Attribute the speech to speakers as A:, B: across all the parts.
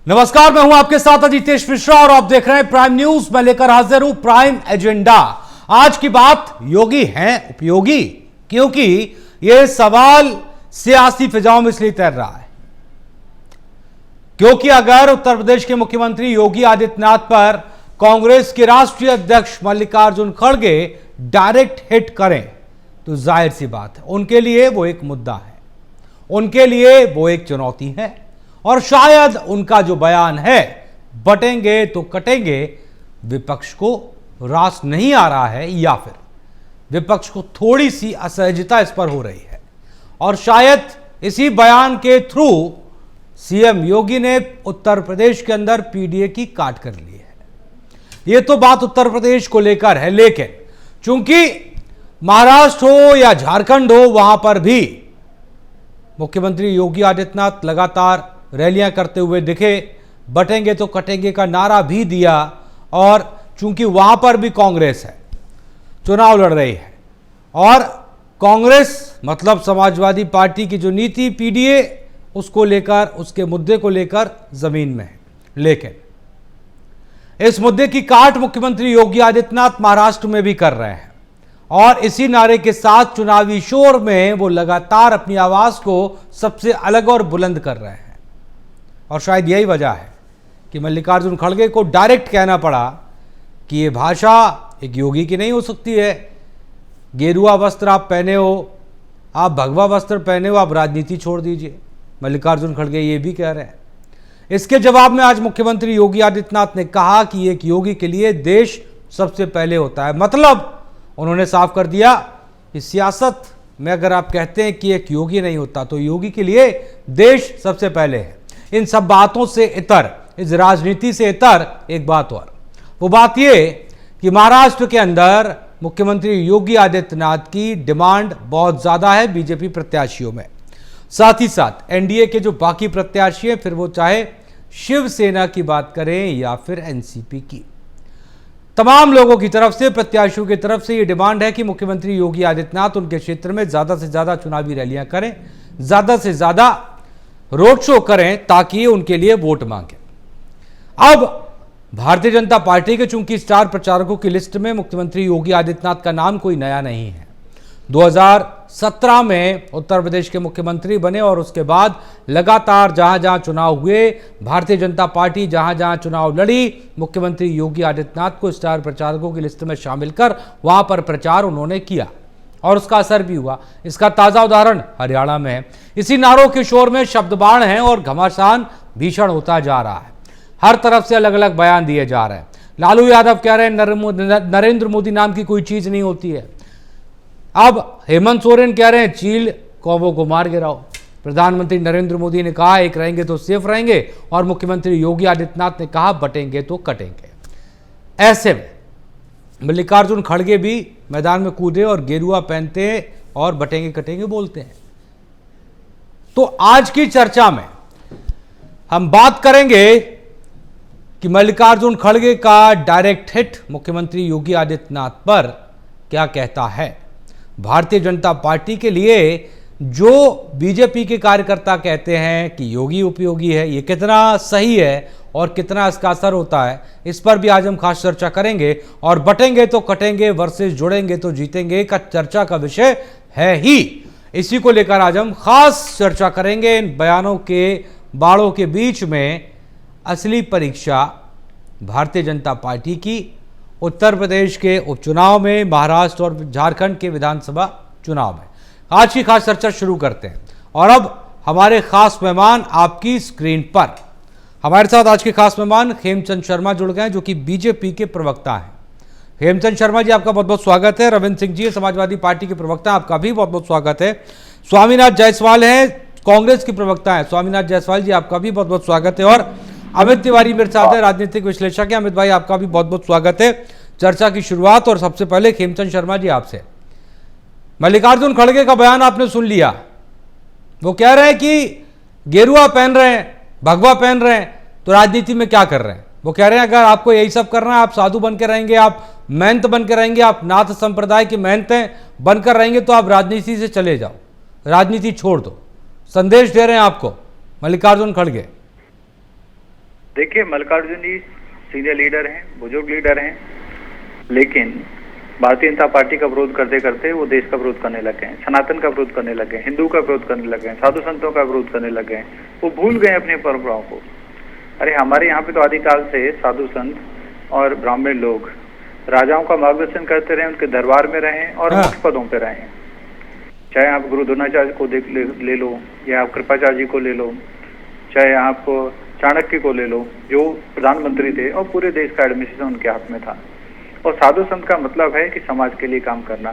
A: नमस्कार, मैं हूं आपके साथ अजीतेश मिश्रा और आप देख रहे हैं प्राइम न्यूज। मैं लेकर हाजिर हूं प्राइम एजेंडा। आज की बात योगी हैं उपयोगी, क्योंकि यह सवाल सियासी फिजाओं में इसलिए तैर रहा है क्योंकि अगर उत्तर प्रदेश के मुख्यमंत्री योगी आदित्यनाथ पर कांग्रेस के राष्ट्रीय अध्यक्ष मल्लिकार्जुन खड़गे डायरेक्ट हिट करें तो जाहिर सी बात है उनके लिए वो एक मुद्दा है, उनके लिए वो एक चुनौती है। और शायद उनका जो बयान है बटेंगे तो कटेंगे, विपक्ष को रास नहीं आ रहा है या फिर विपक्ष को थोड़ी सी असहजता इस पर हो रही है और शायद इसी बयान के थ्रू सीएम योगी ने उत्तर प्रदेश के अंदर पीडीए की काट कर ली है। यह तो बात उत्तर प्रदेश को लेकर है, लेकिन चूंकि महाराष्ट्र हो या झारखंड हो, वहां पर भी मुख्यमंत्री योगी आदित्यनाथ लगातार रैलियां करते हुए दिखे, बटेंगे तो कटेंगे का नारा भी दिया। और चूंकि वहां पर भी कांग्रेस है, चुनाव लड़ रही है और कांग्रेस मतलब समाजवादी पार्टी की जो नीति पीडीए उसको लेकर, उसके मुद्दे को लेकर जमीन में है, लेकिन इस मुद्दे की काट मुख्यमंत्री योगी आदित्यनाथ महाराष्ट्र में भी कर रहे हैं और इसी नारे के साथ चुनावी शोर में वो लगातार अपनी आवाज को सबसे अलग और बुलंद कर रहे हैं। और शायद यही वजह है कि मल्लिकार्जुन खड़गे को डायरेक्ट कहना पड़ा कि ये भाषा एक योगी की नहीं हो सकती है। गेरुआ वस्त्र आप पहने हो, आप भगवा वस्त्र पहने हो, आप राजनीति छोड़ दीजिए। मल्लिकार्जुन खड़गे ये भी कह रहे हैं। इसके जवाब में आज मुख्यमंत्री योगी आदित्यनाथ ने कहा कि एक योगी के लिए देश सबसे पहले होता है। मतलब उन्होंने साफ कर दिया कि सियासत में अगर आप कहते हैं कि एक योगी नहीं होता तो योगी के लिए देश सबसे पहले है। इन सब बातों से इतर, इस राजनीति से इतर एक बात और, वो बात ये कि महाराष्ट्र के अंदर मुख्यमंत्री योगी आदित्यनाथ की डिमांड बहुत ज्यादा है बीजेपी प्रत्याशियों में। साथ ही साथ एनडीए के जो बाकी प्रत्याशी हैं, फिर वो चाहे शिवसेना की बात करें या फिर एनसीपी की, तमाम लोगों की तरफ से, प्रत्याशियों की तरफ से ये डिमांड है कि मुख्यमंत्री योगी आदित्यनाथ उनके क्षेत्र में ज्यादा से ज्यादा चुनावी रैलियां करें, ज्यादा से ज्यादा रोड शो करें ताकि उनके लिए वोट मांगे। अब भारतीय जनता पार्टी के चूंकि स्टार प्रचारकों की लिस्ट में मुख्यमंत्री योगी आदित्यनाथ का नाम कोई नया नहीं है। 2017 में उत्तर प्रदेश के मुख्यमंत्री बने और उसके बाद लगातार जहां जहां चुनाव हुए, भारतीय जनता पार्टी जहां जहां चुनाव लड़ी, मुख्यमंत्री योगी आदित्यनाथ को स्टार प्रचारकों की लिस्ट में शामिल कर वहां पर प्रचार उन्होंने किया और उसका असर भी हुआ। इसका ताजा उदाहरण हरियाणा में है। इसी नारों के शोर में शब्द बाण है और घमासान भीषण होता जा रहा है। हर तरफ से अलग अलग बयान दिए जा रहे हैं। लालू यादव कह रहे हैं नरेंद्र मोदी नाम की कोई चीज नहीं होती है। अब हेमंत सोरेन कह रहे हैं चील कौवों को मार गिराओ। प्रधानमंत्री नरेंद्र मोदी ने कहा एक रहेंगे तो सेफ रहेंगे और मुख्यमंत्री योगी आदित्यनाथ ने कहा बटेंगे तो कटेंगे। ऐसे में मल्लिकार्जुन खड़गे भी मैदान में कूदे और गेरुआ पहनते और बटेंगे कटेंगे बोलते हैं। तो आज की चर्चा में हम बात करेंगे कि मल्लिकार्जुन खड़गे का डायरेक्ट हिट मुख्यमंत्री योगी आदित्यनाथ पर क्या कहता है। भारतीय जनता पार्टी के लिए जो बीजेपी के कार्यकर्ता कहते हैं कि योगी उपयोगी है, ये कितना सही है और कितना इसका असर होता है, इस पर भी आज हम खास चर्चा करेंगे। और बटेंगे तो कटेंगे वर्सेस जुड़ेंगे तो जीतेंगे का चर्चा का विषय है ही। इसी को लेकर आज हम खास चर्चा करेंगे। इन बयानों के बाड़ों के बीच में असली परीक्षा भारतीय जनता पार्टी की उत्तर प्रदेश के उपचुनाव में, महाराष्ट्र और झारखंड के विधानसभा चुनाव में। आज की खास चर्चा शुरू करते हैं और अब हमारे खास मेहमान आपकी स्क्रीन पर। हमारे साथ आज के खास मेहमान हेमचंद शर्मा जुड़ गए हैं जो कि बीजेपी के प्रवक्ता हैं। हेमचंद शर्मा जी आपका बहुत बहुत स्वागत है। रविंद्र सिंह जी समाजवादी पार्टी के प्रवक्ता, आपका भी बहुत बहुत स्वागत है। स्वामीनाथ जायसवाल हैं, कांग्रेस के प्रवक्ता हैं। स्वामीनाथ जायसवाल जी आपका भी बहुत बहुत स्वागत है। और अमित तिवारी मेरे साथ है, राजनीतिक विश्लेषक है। अमित भाई आपका भी बहुत बहुत स्वागत है। चर्चा की शुरुआत और सबसे पहले हेमचंद शर्मा जी आपसे। मल्लिकार्जुन खड़गे का बयान आपने सुन लिया, वो कह रहे हैं कि गेरुआ पहन रहे हैं, भगवा पहन रहे हैं तो राजनीति में क्या कर रहे हैं। वो कह रहे हैं अगर आपको यही सब करना है, आप साधु बन के रहेंगे, आप महंत बन के रहेंगे, आप नाथ संप्रदाय के महंत बनकर रहेंगे तो आप राजनीति से चले जाओ, राजनीति छोड़ दो। संदेश दे रहे हैं आपको मल्लिकार्जुन खड़गे।
B: देखिए, मल्लिकार्जुन जी सीनियर लीडर हैं, बुजुर्ग लीडर हैं, लेकिन भारतीय जनता पार्टी का विरोध करते करते वो देश का विरोध करने लगे हैं, सनातन का विरोध करने लगे हैं, हिंदू का विरोध करने लगे हैं, साधु संतों का विरोध करने लगे हैं। वो भूल गए अपनी परंपराओं को। अरे हमारे यहाँ पे तो आदिकाल से साधु संत और ब्राह्मण लोग राजाओं का मार्गदर्शन करते रहे, उनके दरबार में रहे और मुख्य पदों पे रहे। चाहे आप गुरु द्रोणाचार्य को ले लो, या आप कृपाचार्य जी को ले लो, चाहे आप चाणक्य को ले लो, जो प्रधानमंत्री थे और पूरे देश का एडमिनिस्ट्रेशन उनके हाथ में था। और साधु संत का मतलब है कि समाज के लिए काम करना,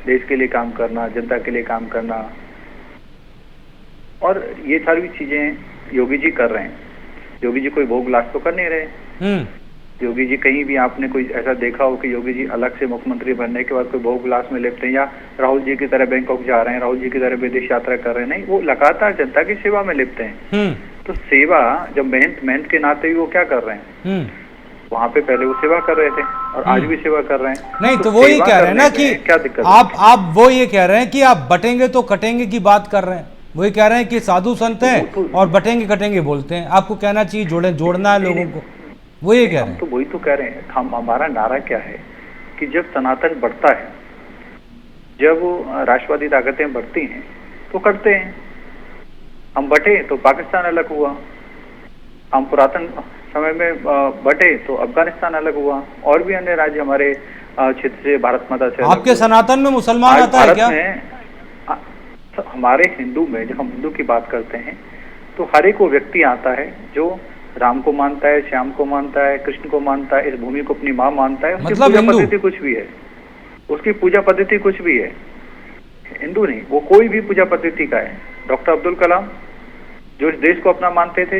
B: देश के लिए काम करना, जनता के लिए काम करना, और ये सारी चीजें योगी जी कर रहे हैं। योगी जी कोई भोग विलास तो कर नहीं रहे। योगी जी कहीं भी आपने कोई ऐसा देखा हो कि योगी जी अलग से मुख्यमंत्री बनने के बाद कोई भोग विलास में लिप्त हैं, या राहुल जी की तरह बैंकॉक जा रहे हैं, राहुल जी की तरह विदेश यात्रा कर रहे हैं? नहीं, वो लगातार जनता की सेवा में लिप्त हैं। तो सेवा जब मेहनत के नाते वो क्या कर रहे हैं, वहाँ पे पहले वो सेवा कर रहे थे और आज भी सेवा कर रहे हैं।
A: नहीं तो वो ये कह रहे हैं ना कि क्या दिक्कत, आप वो ये कह रहे हैं कि आप बटेंगे तो कटेंगे की बात कर रहे हैं। वो ये कह रहे हैं कि साधु संत हैं और बटेंगे कटेंगे बोलते हैं। आपको कहना चाहिए जोड़ना है लोगों को, वो ये कह रहे हैं।
B: तो वही तो कह रहे हैं। हमारा नारा क्या है कि जब सनातन बढ़ता है, जब वो राष्ट्रवादी ताकतें बढ़ती हैं तो करते हैं। हम बटे तो पाकिस्तान अलग हुआ, हम पुरातन समय में बटे तो अफगानिस्तान अलग हुआ, और भी अन्य राज्य हमारे क्षेत्र से भारत माता से।
A: आपके सनातन में मुसलमान आता है क्या?
B: हमारे हिंदू में जब हम हिंदू की बात करते हैं तो हर एक वो व्यक्ति आता है जो राम को मानता है, श्याम को मानता है, कृष्ण को मानता है, इस भूमि को अपनी माँ मानता है। उसकी पूजा पद्धति कुछ भी है, उसकी पूजा पद्धति कुछ भी है, हिंदू नहीं, वो कोई भी पूजा पद्धति का है। डॉक्टर अब्दुल कलाम जो इस देश को अपना मानते थे,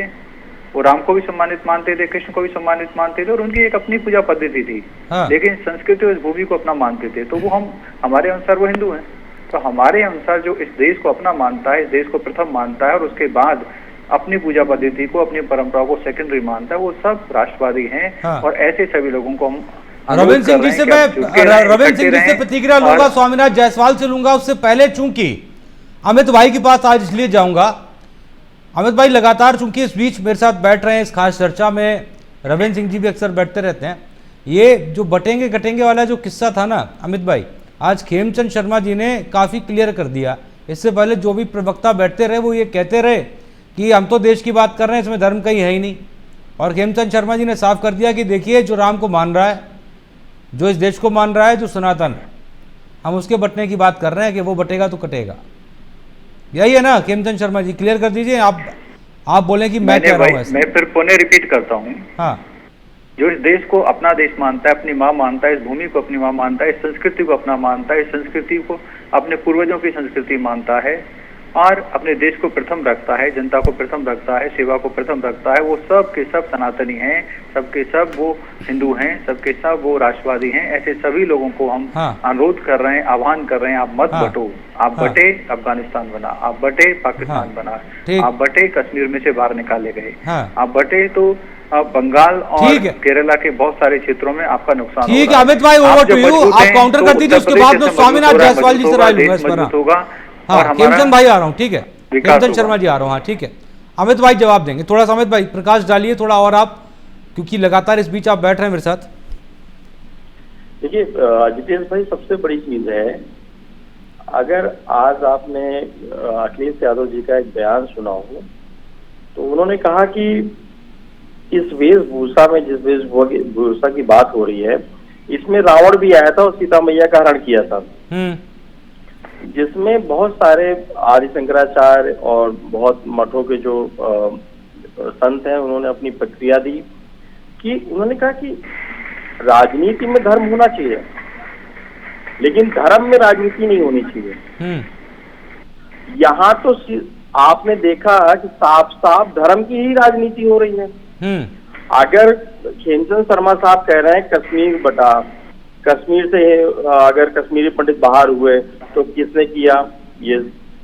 B: वो राम को भी सम्मानित मानते थे, कृष्ण को भी सम्मानित मानते थे, और उनकी एक अपनी पूजा पद्धति थी। लेकिन संस्कृति और इस भूमि को अपना मानते थे, तो वो हमारे अनुसार वो हिंदू हैं। तो हमारे अनुसार जो इस देश को अपना मानता है, इस देश को प्रथम मानता है और उसके बाद अपनी पूजा पद्धति को, अपनी परंपरा को सेकेंडरी मानता है, वो सब राष्ट्रवादी हैं। और ऐसे सभी लोगों को हम
A: रविंद्र सिंह जी से प्रतिक्रिया लूंगा, स्वामीनाथ जायसवाल से लूंगा। उससे पहले चूंकि अमित भाई के पास आज इसलिए जाऊंगा, अमित भाई लगातार चूंकि इस बीच मेरे साथ बैठ रहे हैं इस खास चर्चा में, रविंद्र सिंह जी भी अक्सर बैठते रहते हैं। ये जो बटेंगे कटेंगे वाला जो किस्सा था ना अमित भाई, आज खेमचंद शर्मा जी ने काफ़ी क्लियर कर दिया। इससे पहले जो भी प्रवक्ता बैठते रहे वो ये कहते रहे कि हम तो देश की बात कर रहे हैं, इसमें धर्म कहीं है ही नहीं। और खेमचंद शर्मा जी ने साफ कर दिया कि देखिए, जो राम को मान रहा है, जो इस देश को मान रहा है, जो सनातन है, हम उसके बटने की बात कर रहे हैं कि वो बटेगा तो कटेगा। यही है ना खेमचंद शर्मा जी? क्लियर कर दीजिए। आप बोले कि मैं कह रहा हूँ ऐसे।
B: मैं फिर पुनः रिपीट करता हूँ।
A: हाँ,
B: जो इस देश को अपना देश मानता है, अपनी माँ मानता है, इस भूमि को अपनी माँ मानता है, इस संस्कृति को अपना मानता है, इस संस्कृति को अपने पूर्वजों की संस्कृति मानता है, और अपने देश को प्रथम रखता है, जनता को प्रथम रखता है, सेवा को प्रथम रखता है, वो सब के सब सनातनी हैं, सबके सब वो हिंदू हैं, सबके सब वो राष्ट्रवादी हैं। ऐसे सभी लोगों को हम अनुरोध कर रहे हैं, आह्वान कर रहे हैं, आप मत बटो। आप बटे अफगानिस्तान बना, आप बटे पाकिस्तान बना, आप बटे कश्मीर में से बाहर निकाले गए, आप बटे तो बंगाल और केरला के बहुत सारे क्षेत्रों में आपका नुकसान होगा।
A: ठीक है अमित भाई, ओवर टू यू। आप काउंटर कर दीजिए, उसके बाद में स्वामीनाथ जायसवाल जी से राय लूंगा इस पर होगा। हाँ, खेमचंद भाई आ रहा हूँ, ठीक है, खेमचंद शर्मा जी आ रहा हूँ। हाँ ठीक है, अमित भाई जवाब देंगे। थोड़ा सा अमित भाई प्रकाश डालिए थोड़ा, और आप, क्योंकि लगातार इस बीच आप बैठ रहे हैं मेरे साथ।
C: देखिए जितेंद्र भाई, सबसे बड़ी चीज है, अगर आज आपने अखिलेश यादव जी का एक बयान सुना हो तो उन्होंने कहा कि इस वेशभूषा में, जिस वेशभूषा की बात हो रही है, इसमें रावण भी आया था और सीता मैया का हरण किया था, जिसमें बहुत सारे आदि शंकराचार्य और बहुत मठों के जो संत हैं उन्होंने अपनी प्रतिक्रिया दी कि उन्होंने कहा कि राजनीति में धर्म होना चाहिए लेकिन धर्म में राजनीति नहीं होनी चाहिए। यहाँ तो आपने देखा कि साफ साफ धर्म की ही राजनीति हो रही है। अगर खेमचंद शर्मा साहब कह रहे हैं कश्मीर बटा, कश्मीर से अगर कश्मीरी पंडित बाहर हुए तो किसने किया, ये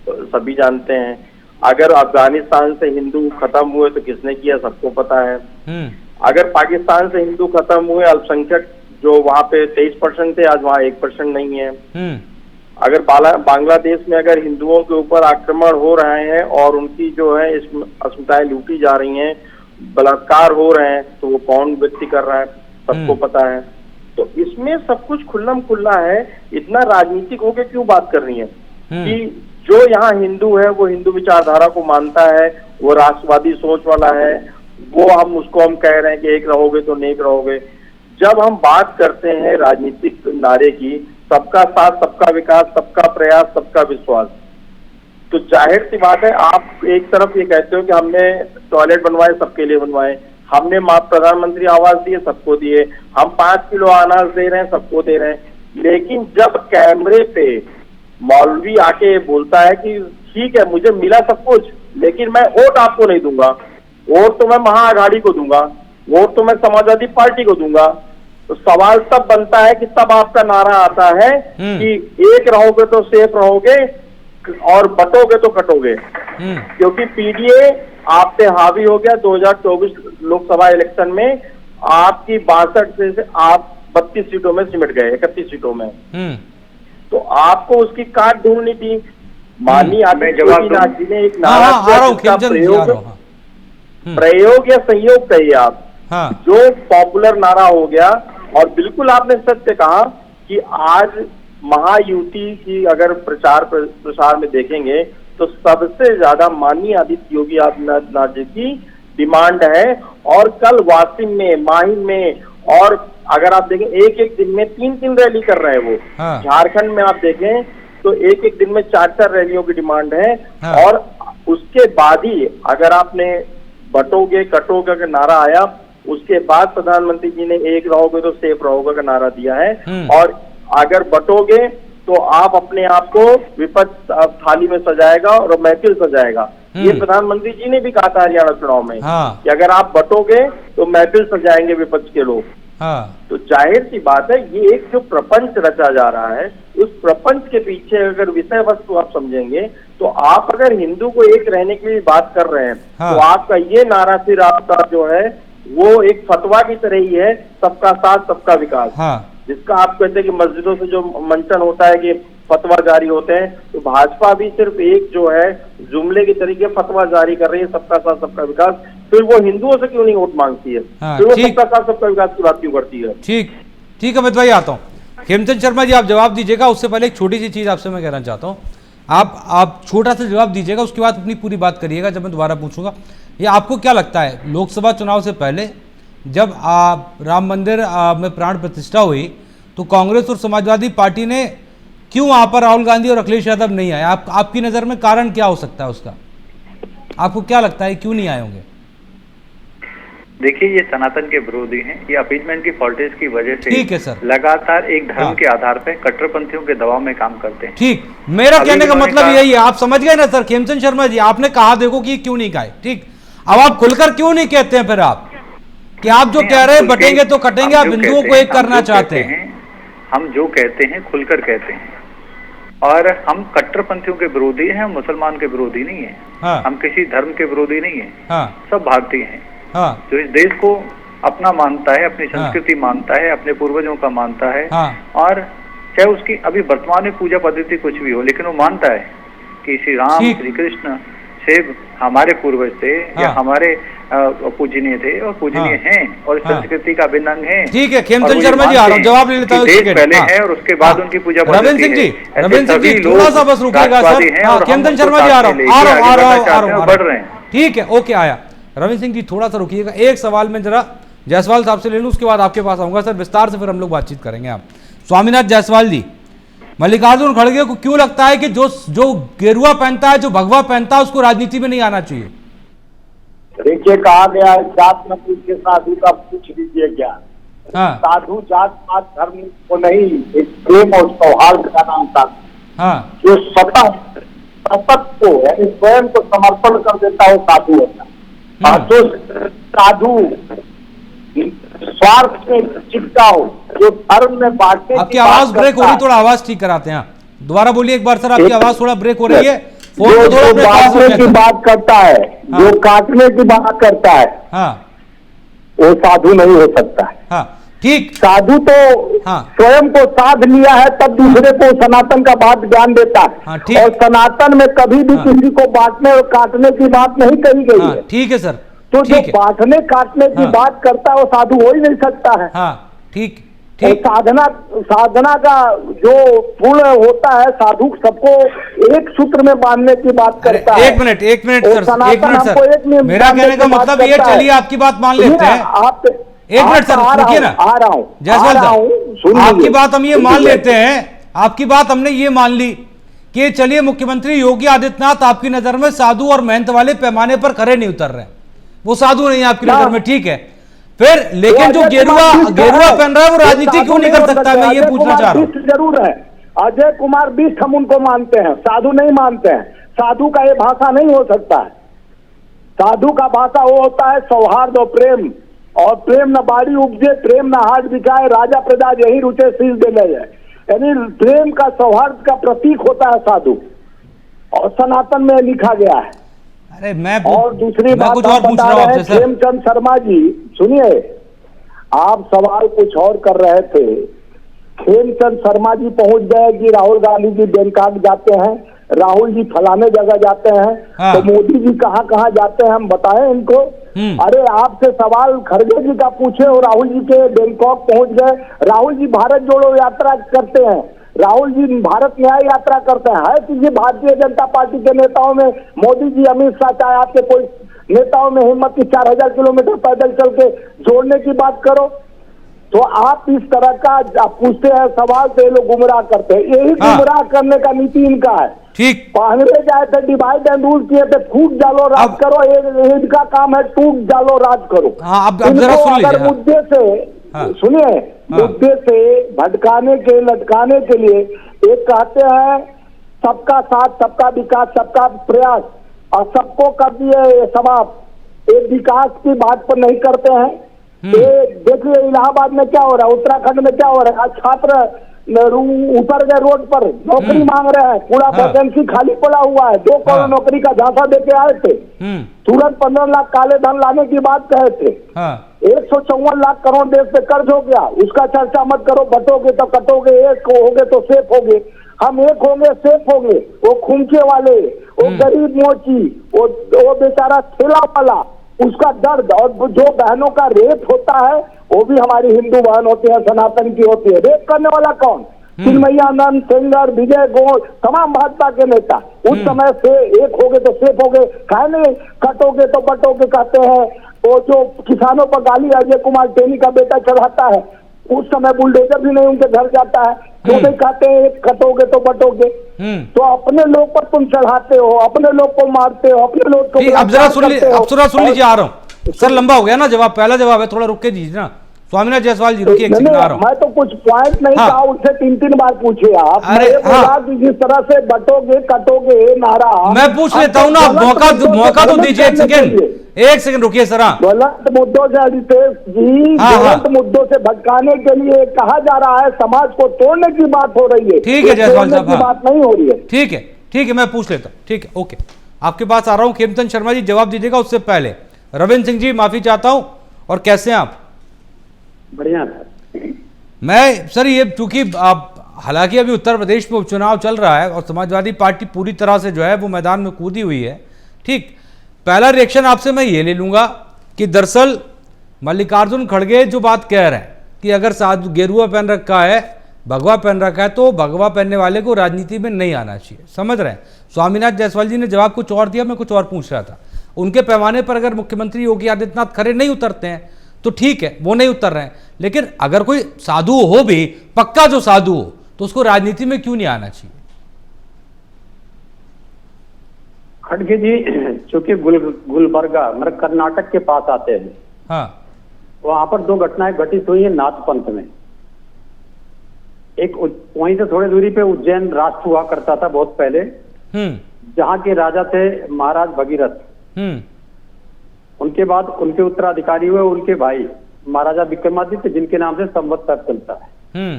C: सभी जानते हैं। अगर अफगानिस्तान से हिंदू खत्म हुए तो किसने किया, सबको पता है। अगर पाकिस्तान से हिंदू खत्म हुए, अल्पसंख्यक जो वहाँ पे 23% थे, आज वहाँ 1% नहीं है। अगर बांग्लादेश में अगर हिंदुओं के ऊपर आक्रमण हो रहे हैं और उनकी जो है अस्मिताएं लूटी जा रही हैं, बलात्कार हो रहे हैं तो वो कौन व्यक्ति कर रहा है सबको पता है। तो इसमें सब कुछ खुल्लम खुल्ला है। इतना राजनीतिक होके क्यों बात कर रही है कि जो यहाँ हिंदू है वो हिंदू विचारधारा को मानता है, वो राष्ट्रवादी सोच वाला है, वो हम कह रहे हैं कि एक रहोगे तो नेक रहोगे। जब हम बात करते हैं राजनीतिक नारे की, सबका साथ सबका विकास, सबका प्रयास, सबका विश्वास, तो जाहिर सी बात है आप एक तरफ ये कहते हो कि हमने टॉयलेट बनवाए, सबके लिए बनवाए, हमने प्रधानमंत्री आवास दिए, सबको दिए, हम 5 किलो अनाज दे रहे हैं, सबको दे रहे हैं, लेकिन जब कैमरे पे मौलवी आके बोलता है कि ठीक है मुझे मिला सब कुछ लेकिन मैं वोट आपको नहीं दूंगा, वोट तो मैं महाअघाड़ी को दूंगा, वोट तो मैं समाजवादी पार्टी को दूंगा, तो सवाल तब बनता है कि तब आपका नारा आता है कि एक रहोगे तो सेफ रहोगे और बटोगे तो कटोगे, क्योंकि पीडीए आप पे हावी हो गया 2024 लोकसभा इलेक्शन में, आपकी 62 से आप 32 सीटों में सिमट गए, 31 सीटों में, तो आपको उसकी काट ढूंढनी थी। माननीय आदित्यनाथ जी ने एक नारा प्रयोग या संयोग कहिए आप, जो पॉपुलर नारा हो गया, और बिल्कुल आपने सत्य कहा कि आज महायुति की अगर प्रचार प्रसार में देखेंगे तो सबसे ज्यादा माननीय आदित्य योगी आदित्यनाथ जी की डिमांड है। और कल वासिम में, माहिम में, और अगर आप देखें एक एक दिन में 3-3 रैली कर रहे हैं वो। झारखंड में आप देखें तो एक एक दिन में 4-4 रैलियों की डिमांड है। और उसके बाद ही अगर आपने बटोगे कटोगे का नारा आया, उसके बाद प्रधानमंत्री जी ने एक रहोगे तो सेफ रहोगे का नारा दिया है। और अगर बटोगे तो आप अपने आप को विपक्ष थाली में सजाएगा और महफिल सजाएगा। ये प्रधानमंत्री जी ने भी कहा था हरियाणा चुनाव में कि अगर आप बटोगे तो महफिल सजाएंगे विपक्ष के लोग। तो जाहिर सी बात है ये एक जो प्रपंच रचा जा रहा है, उस प्रपंच के पीछे अगर विषय वस्तु आप समझेंगे तो आप अगर हिंदू को एक रहने की भी बात कर रहे हैं तो आपका ये नारा फिर आपका जो है वो एक फतवा की तरह ही है, सबका साथ सबका विकास, जिसका आप कहते हैं कि मस्जिदों से जो मंचन होता है कि फतवा जारी होते हैं, तो भाजपा भी सिर्फ एक जो है जुमले के तरीके फतवा जारी कर रही है, सबका साथ सबका विकास। फिर वो हिंदुओं से क्यों नहीं वोट मांगती है? फिर वो सबका साथ सबका विकास की बात क्यों करती है?
A: ठीक अमित भाई, आता हूँ। हेमचंद शर्मा जी आप जवाब दीजिएगा, उससे पहले एक छोटी सी चीज आपसे मैं कहना चाहता हूँ। आप छोटा सा जवाब दीजिएगा, उसके बाद अपनी पूरी बात करिएगा जब मैं दोबारा पूछूंगा। ये आपको क्या लगता है, लोकसभा चुनाव से पहले जब राम मंदिर में प्राण प्रतिष्ठा हुई तो कांग्रेस और समाजवादी पार्टी ने क्यों वहां पर राहुल गांधी और अखिलेश यादव नहीं आए? आपकी नजर में कारण क्या हो सकता है उसका? आपको क्या लगता है क्यों नहीं आए होंगे?
B: देखिए, ये सनातन के विरोधी हैं, ये अपीजमेंट की पॉलिटिक्स की वजह से
A: ठीक है सर,
B: लगातार एक धर्म के आधार पर कट्टरपंथियों के दबाव में काम करते हैं।
A: ठीक, मेरा कहने का मतलब यही है, आप समझ गए ना सर? हेमचंद शर्मा जी आपने कहा देखो कि क्यों नहीं कहा, ठीक, अब आप खुलकर क्यों नहीं कहते हैं फिर आप कि आप जो कह रहे हैं बटेंगे तो कटेंगे, आप हिंदुओं को एक करना चाहते हैं?
B: हम जो कहते हैं खुलकर कहते हैं, और हम कट्टरपंथियों के विरोधी हैं, हम मुसलमान के विरोधी नहीं है, हम किसी धर्म के विरोधी नहीं है, सब भारतीय हैं जो इस देश को अपना मानता है, अपनी संस्कृति मानता है, अपने पूर्वजों का मानता है, और चाहे उसकी अभी वर्तमान में पूजा पद्धति कुछ भी हो, लेकिन वो मानता है कि श्री राम श्री कृष्ण शिव हमारे पूर्वज थे या हमारे पूजनीय थे और पूजनीय हैं और संस्कृति का अभिन्न अंग है।
A: ठीक है, हेमचंद शर्मा जी आ रहा हूं, जवाब ले लेता हूं।
B: पहले है और उसके बाद उनकी पूजा
A: रविंद्र सिंह जी थोड़ा सा बस रुकिएगा सर। हेमचंद शर्मा जी आ रहा हूं, बढ़ रहे हैं। ठीक है, ओके, आया। रविंद्र सिंह जी थोड़ा सा रुकिएगा, एक सवाल में जरा जायसवाल साहब से ले लूं, उसके बाद आपके पास आऊंगा सर, विस्तार से फिर हम लोग बातचीत करेंगे। आप स्वामीनाथ जायसवाल जी, मल्लिकार्जुन खड़गे को क्यों लगता है कि जो गेरुआ पहनता है, जो भगवा पहनता है, उसको राजनीति में नहीं आना चाहिए?
D: देखिए, कहा गया है जात न पूछ के साधु का पूछ लीजिए क्या। साधु जात पात धर्म को नहीं, एक प्रेम और सौहार्द का नाम साधु। जो सतत को यानी स्वयं को समर्पण कर देता है साधु होता है। और जो साधु स्वार्थ में चिपका हो, जो धर्म में बांटने
A: आपकी आवाज ब्रेक हो रही, थोड़ा आवाज ठीक कराते हैं। दोबारा बोलिए एक बार सर, आपकी आवाज थोड़ा ब्रेक हो रही है।
D: जो बांटने की बात करता है, जो काटने की बात करता है, वो साधु नहीं हो सकता है।
A: ठीक,
D: साधु तो स्वयं को साध लिया है, तब दूसरे को सनातन का बात ज्ञान देता है। और सनातन में कभी भी किसी को बांटने और काटने की बात नहीं कही गई है।
A: ठीक है सर।
D: तो जो बांटने काटने की बात करता है वो साधु हो ही नहीं सकता है।
A: हाँ, ठीक।
D: साधना का जो पूर्ण होता है, साधु सबको एक सूत्र में बांधने की बात करता है।
A: एक मिनट सर, मेरा कहने का मतलब ये, चलिए आपकी बात मान लेते हैं।
D: आप
A: एक मिनट सर, रुकिए ना,
D: आ रहा हूँ
A: जायसवाल साहब, आपकी बात हम ये मान लेते हैं, आपकी बात हमने ये मान ली कि चलिए मुख्यमंत्री योगी आदित्यनाथ आपकी नजर में साधु और महंत वाले पैमाने पर खरे नहीं उतर रहे, वो साधु नहीं है आपकी नजर में, ठीक है। फिर लेकिन जो गेरुआ पहन रहा है वो राजनीति क्यों नहीं कर सकता, मैं ये पूछना चाह रहा हूँ।
D: जरूर है, अजय कुमार बिष्ट हम उनको मानते हैं, साधु नहीं मानते हैं। साधु का ये भाषा नहीं हो सकता है। साधु का भाषा वो होता है सौहार्द और प्रेम, और प्रेम न बाड़ी उपजे, प्रेम न हाथ बिकाए, राजा प्रजा यही रुचे शीश दे ले जाए। यानी प्रेम का, सौहार्द का प्रतीक होता है साधु, और सनातन में लिखा गया है।
A: अरे
D: और दूसरी बात
A: कुछ और पूछ रहा हूं आपसे सर।
D: खेमचंद शर्मा जी सुनिए, आप सवाल कुछ और कर रहे थे। खेमचंद शर्मा जी पहुंच गए कि राहुल गांधी जी बैंकॉक जाते हैं, राहुल जी फलाने जगह जाते हैं,
A: हाँ।
D: तो मोदी जी कहाँ कहाँ जाते हैं हम बताएं इनको। अरे आपसे सवाल खड़गे जी का पूछे और राहुल जी के बैंकॉक पहुंच गए। राहुल जी भारत जोड़ो यात्रा करते हैं, राहुल जी भारत न्याय यात्रा करते हैं। है कि ये भारतीय जनता पार्टी के नेताओं में मोदी जी, अमित शाह, चाहे आपके कोई नेताओं में हिम्मत की 4000 किलोमीटर पैदल चल के जोड़ने की बात करो। तो आप इस तरह का आप पूछते हैं सवाल, तो ये लोग गुमराह करते हैं। यही गुमराह करने का नीति इनका है।
A: ठीक,
D: अंग्रेज आए थे, डिवाइड एंड रूल किए थे, फूट डालो राज करो। इनका काम है टूट डालो राज करो। अगर मुद्दे से सुनिए, मुद्दे से भटकाने के, लटकाने के लिए एक कहते हैं सबका साथ, सबका विकास, सबका प्रयास, और सबको कर दिए समाप्त। एक विकास की बात पर नहीं करते हैं। ये देखिए इलाहाबाद में क्या हो रहा है, उत्तराखंड में क्या हो रहा है। आज छात्र उतर गए रोड पर, नौकरी मांग रहे हैं, पूरा वैकेंसी खाली पड़ा हुआ है। 2 करोड़ नौकरी का झांसा देके आए थे, तुरंत 15 लाख काले धन लाने की बात कहे थे। 154 लाख करोड़ देश पे कर्ज हो गया, उसका चर्चा मत करो। बटोगे तो कटोगे, एक होगे तो सेफ होगे। हम एक होंगे, सेफ होंगे। वो खुमचे वाले, वो गरीब मोची, वो बेचारा ठेला वाला, उसका दर्द, और जो बहनों का रेप होता है वो भी हमारी हिंदू बहन होती है, सनातन की होती है। रेप करने वाला कौन? चिन्मयानंद, सेंगर, विजय गौड़, तमाम भाजपा के नेता। उस समय से एक होगे तो सेफ होगे, कहे नहीं कटोगे तो बटोगे कहते हैं। वो जो किसानों पर गाली अजय कुमार टेनी का बेटा चढ़ाता है, उस समय बुलडोजर भी नहीं उनके घर जाता है। क्यों नहीं कहते हैं कटोगे तो बटोगे? तो अपने लोग पर तुम चढ़ाते हो, अपने लोग को मारते हो, अपने लोग को।
A: अब जरा सुन लीजिए, आ रहा हूँ सर, लंबा हो गया ना जवाब, पहला जवाब है, थोड़ा रुक के दीजिए ना। स्वामीनाथ जायसवाल जी रुकिए,
D: मैं तो कुछ पॉइंट नहीं कहा, उनसे 3-3 बार पूछे आप। अरे जिस तरह से बटोगे कटोगे नारा,
A: मैं पूछ लेता हूँ ना, मौका तो दीजिए। एक सेकंड रुकिए सर।
D: गलत मुद्दों से रितेश जी, गलत मुद्दों से भटकाने के लिए कहा जा रहा है, समाज को तोड़ने की बात हो रही है।
A: ठीक है जायसवाल साहब,
D: बात नहीं हो रही है।
A: ठीक है, मैं पूछ लेता हूँ। ठीक है, ओके, आपके पास आ रहा हूँ। खेमचंद शर्मा जी जवाब दीजिएगा, उससे पहले रविंद्र सिंह जी माफी चाहता हूँ। और कैसे हैं आप?
D: बढ़िया।
A: मैं सर ये चूंकि हालांकि अभी उत्तर प्रदेश में उपचुनाव चल रहा है और समाजवादी पार्टी पूरी तरह से जो है वो मैदान में कूदी हुई है। ठीक, पहला रिएक्शन आपसे मैं ये ले लूंगा कि दरअसल मल्लिकार्जुन खड़गे जो बात कह रहे हैं कि अगर साधु गेरुआ पहन रखा है, भगवा पहन रखा है, तो भगवा पहनने वाले को राजनीति में नहीं आना चाहिए। समझ रहे हैं? स्वामीनाथ जायसवाल जी ने जवाब कुछ और दिया, मैं कुछ और पूछ रहा था। उनके पैमाने पर अगर मुख्यमंत्री योगी आदित्यनाथ खरे नहीं उतरते हैं तो ठीक है, वो नहीं उतर रहे हैं, लेकिन अगर कोई साधु हो भी, पक्का जो साधु हो, तो उसको राजनीति में क्यों नहीं आना चाहिए?
E: खड़गे जी चूंकि गुलबर्गा मतलब कर्नाटक के पास आते हैं,
A: हाँ,
E: वहां पर 2 घटनाएं घटित हुई है नाथपंथ में। एक वहीं से थोड़ी दूरी पे उज्जैन राष्ट्र हुआ करता था बहुत पहले, जहाँ के राजा थे महाराज भगीरथ। उनके बाद उनके उत्तराधिकारी हुए उनके भाई महाराजा विक्रमादित्य, जिनके नाम से संवत्सर चलता है।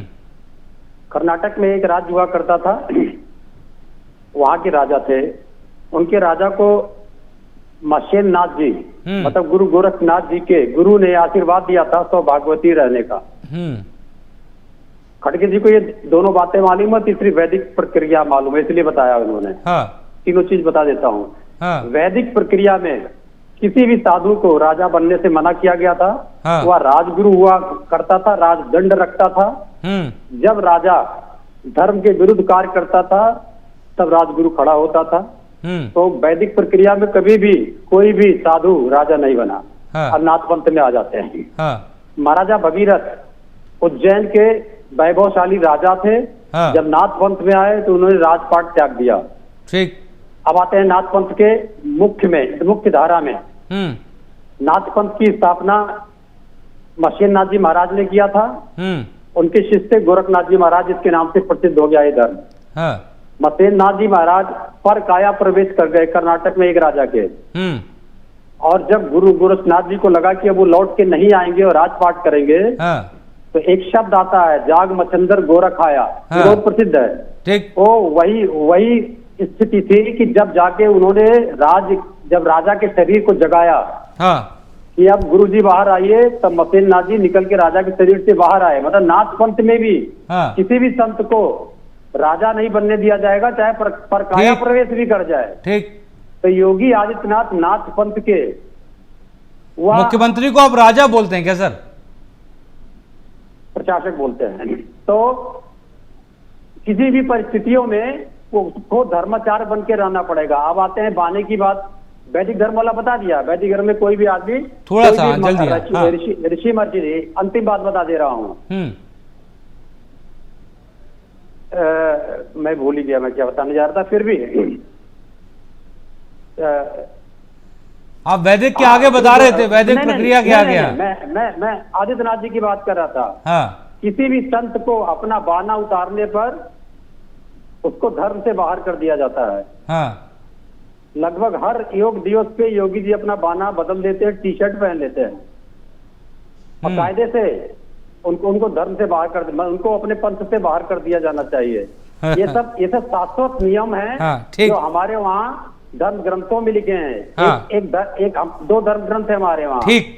E: कर्नाटक में एक राज्य हुआ करता था, वहां के राजा थे। उनके राजा को मशेन नाथ जी मतलब गुरु गोरखनाथ जी के गुरु ने आशीर्वाद दिया था सौभाग्यवती रहने का। खड़गे जी को ये दोनों बातें मालूम है, तीसरी वैदिक प्रक्रिया मालूम है, इसलिए बताया उन्होंने। तीनों चीज बता देता हूँ। वैदिक प्रक्रिया में किसी भी साधु को राजा बनने से मना किया गया था।
A: हाँ।
E: वह राजगुरु हुआ करता था, राजदंड रखता था। जब राजा धर्म के विरुद्ध कार्य करता था तब राजगुरु खड़ा होता था। तो वैदिक प्रक्रिया में कभी भी कोई भी साधु राजा नहीं बना।
A: हाँ।
E: अब नाथ पंथ में आ जाते हैं।
A: हाँ।
E: महाराजा भगीरथ उज्जैन के वैभवशाली राजा थे।
A: हाँ।
E: जब नाथ पंथ में आए तो उन्होंने राजपाट त्याग दिया।
A: ठीक।
E: अब आते हैं नाथ पंथ के मुख्य धारा में। नाथ पंथ की स्थापना मशीननाथ जी महाराज ने किया था। उनके शिष्य गोरखनाथ जी महाराज, इसके नाम से प्रसिद्ध हो गया ये धर्म।
A: हाँ।
E: मसेननाथ जी महाराज पर काया प्रवेश कर गए कर्नाटक में एक राजा के। और जब गुरु गोरखनाथ जी को लगा कि अब वो लौट के नहीं आएंगे और राजपाट करेंगे,
A: हाँ।
E: तो एक शब्द आता है, जाग मचंदर गोरख आया।
A: हाँ।
E: बहुत प्रसिद्ध है।
A: ठीक।
E: वो वही स्थिति थी कि जब जाके उन्होंने जब राजा के शरीर को जगाया,
A: हाँ।
E: कि अब गुरुजी बाहर आइए, तब मसेननाथ जी निकल के राजा के शरीर से बाहर आए। मतलब नाथ पंथ में भी
A: हाँ।
E: किसी भी संत को राजा नहीं बनने दिया जाएगा, चाहे पर काया प्रवेश भी कर जाए।
A: ठीक।
E: तो योगी आदित्यनाथ नाथ पंथ के
A: मुख्यमंत्री को आप राजा बोलते हैं क्या सर?
E: प्रशासक बोलते हैं। तो किसी भी परिस्थितियों में उसको धर्माचार्य बन के रहना पड़ेगा। अब आते हैं बाने की बात। वैदिक धर्म वाला बता दिया, वैदिक धर्म में कोई भी आदमी
A: थोड़ा सा जल्दी
E: ऋषि मर्जी। अंतिम बात बता दे रहा हूँ। मैं भूल ही गया मैं क्या बताने जा रहा था। फिर भी
A: आप वैदिक के आगे बता रहे थे, वैदिक प्रक्रिया के आगे।
E: मैं आदित्यनाथ जी की बात कर रहा था।
A: हाँ।
E: किसी भी संत को अपना बाना उतारने पर उसको धर्म से बाहर कर दिया जाता है।
A: हाँ।
E: लगभग हर योग दिवस पे योगी जी अपना बाना बदल देते हैं, टी शर्ट पहन लेते हैं और कायदे से उनको धर्म से बाहर कर, उनको अपने पंथ से बाहर कर दिया जाना चाहिए। ये सब शाश्वत नियम है।
A: हाँ,
E: जो हमारे वहाँ धर्म ग्रंथों में लिखे हैं।
A: हाँ।
E: दो धर्म ग्रंथ है हमारे वहाँ।
A: ठीक।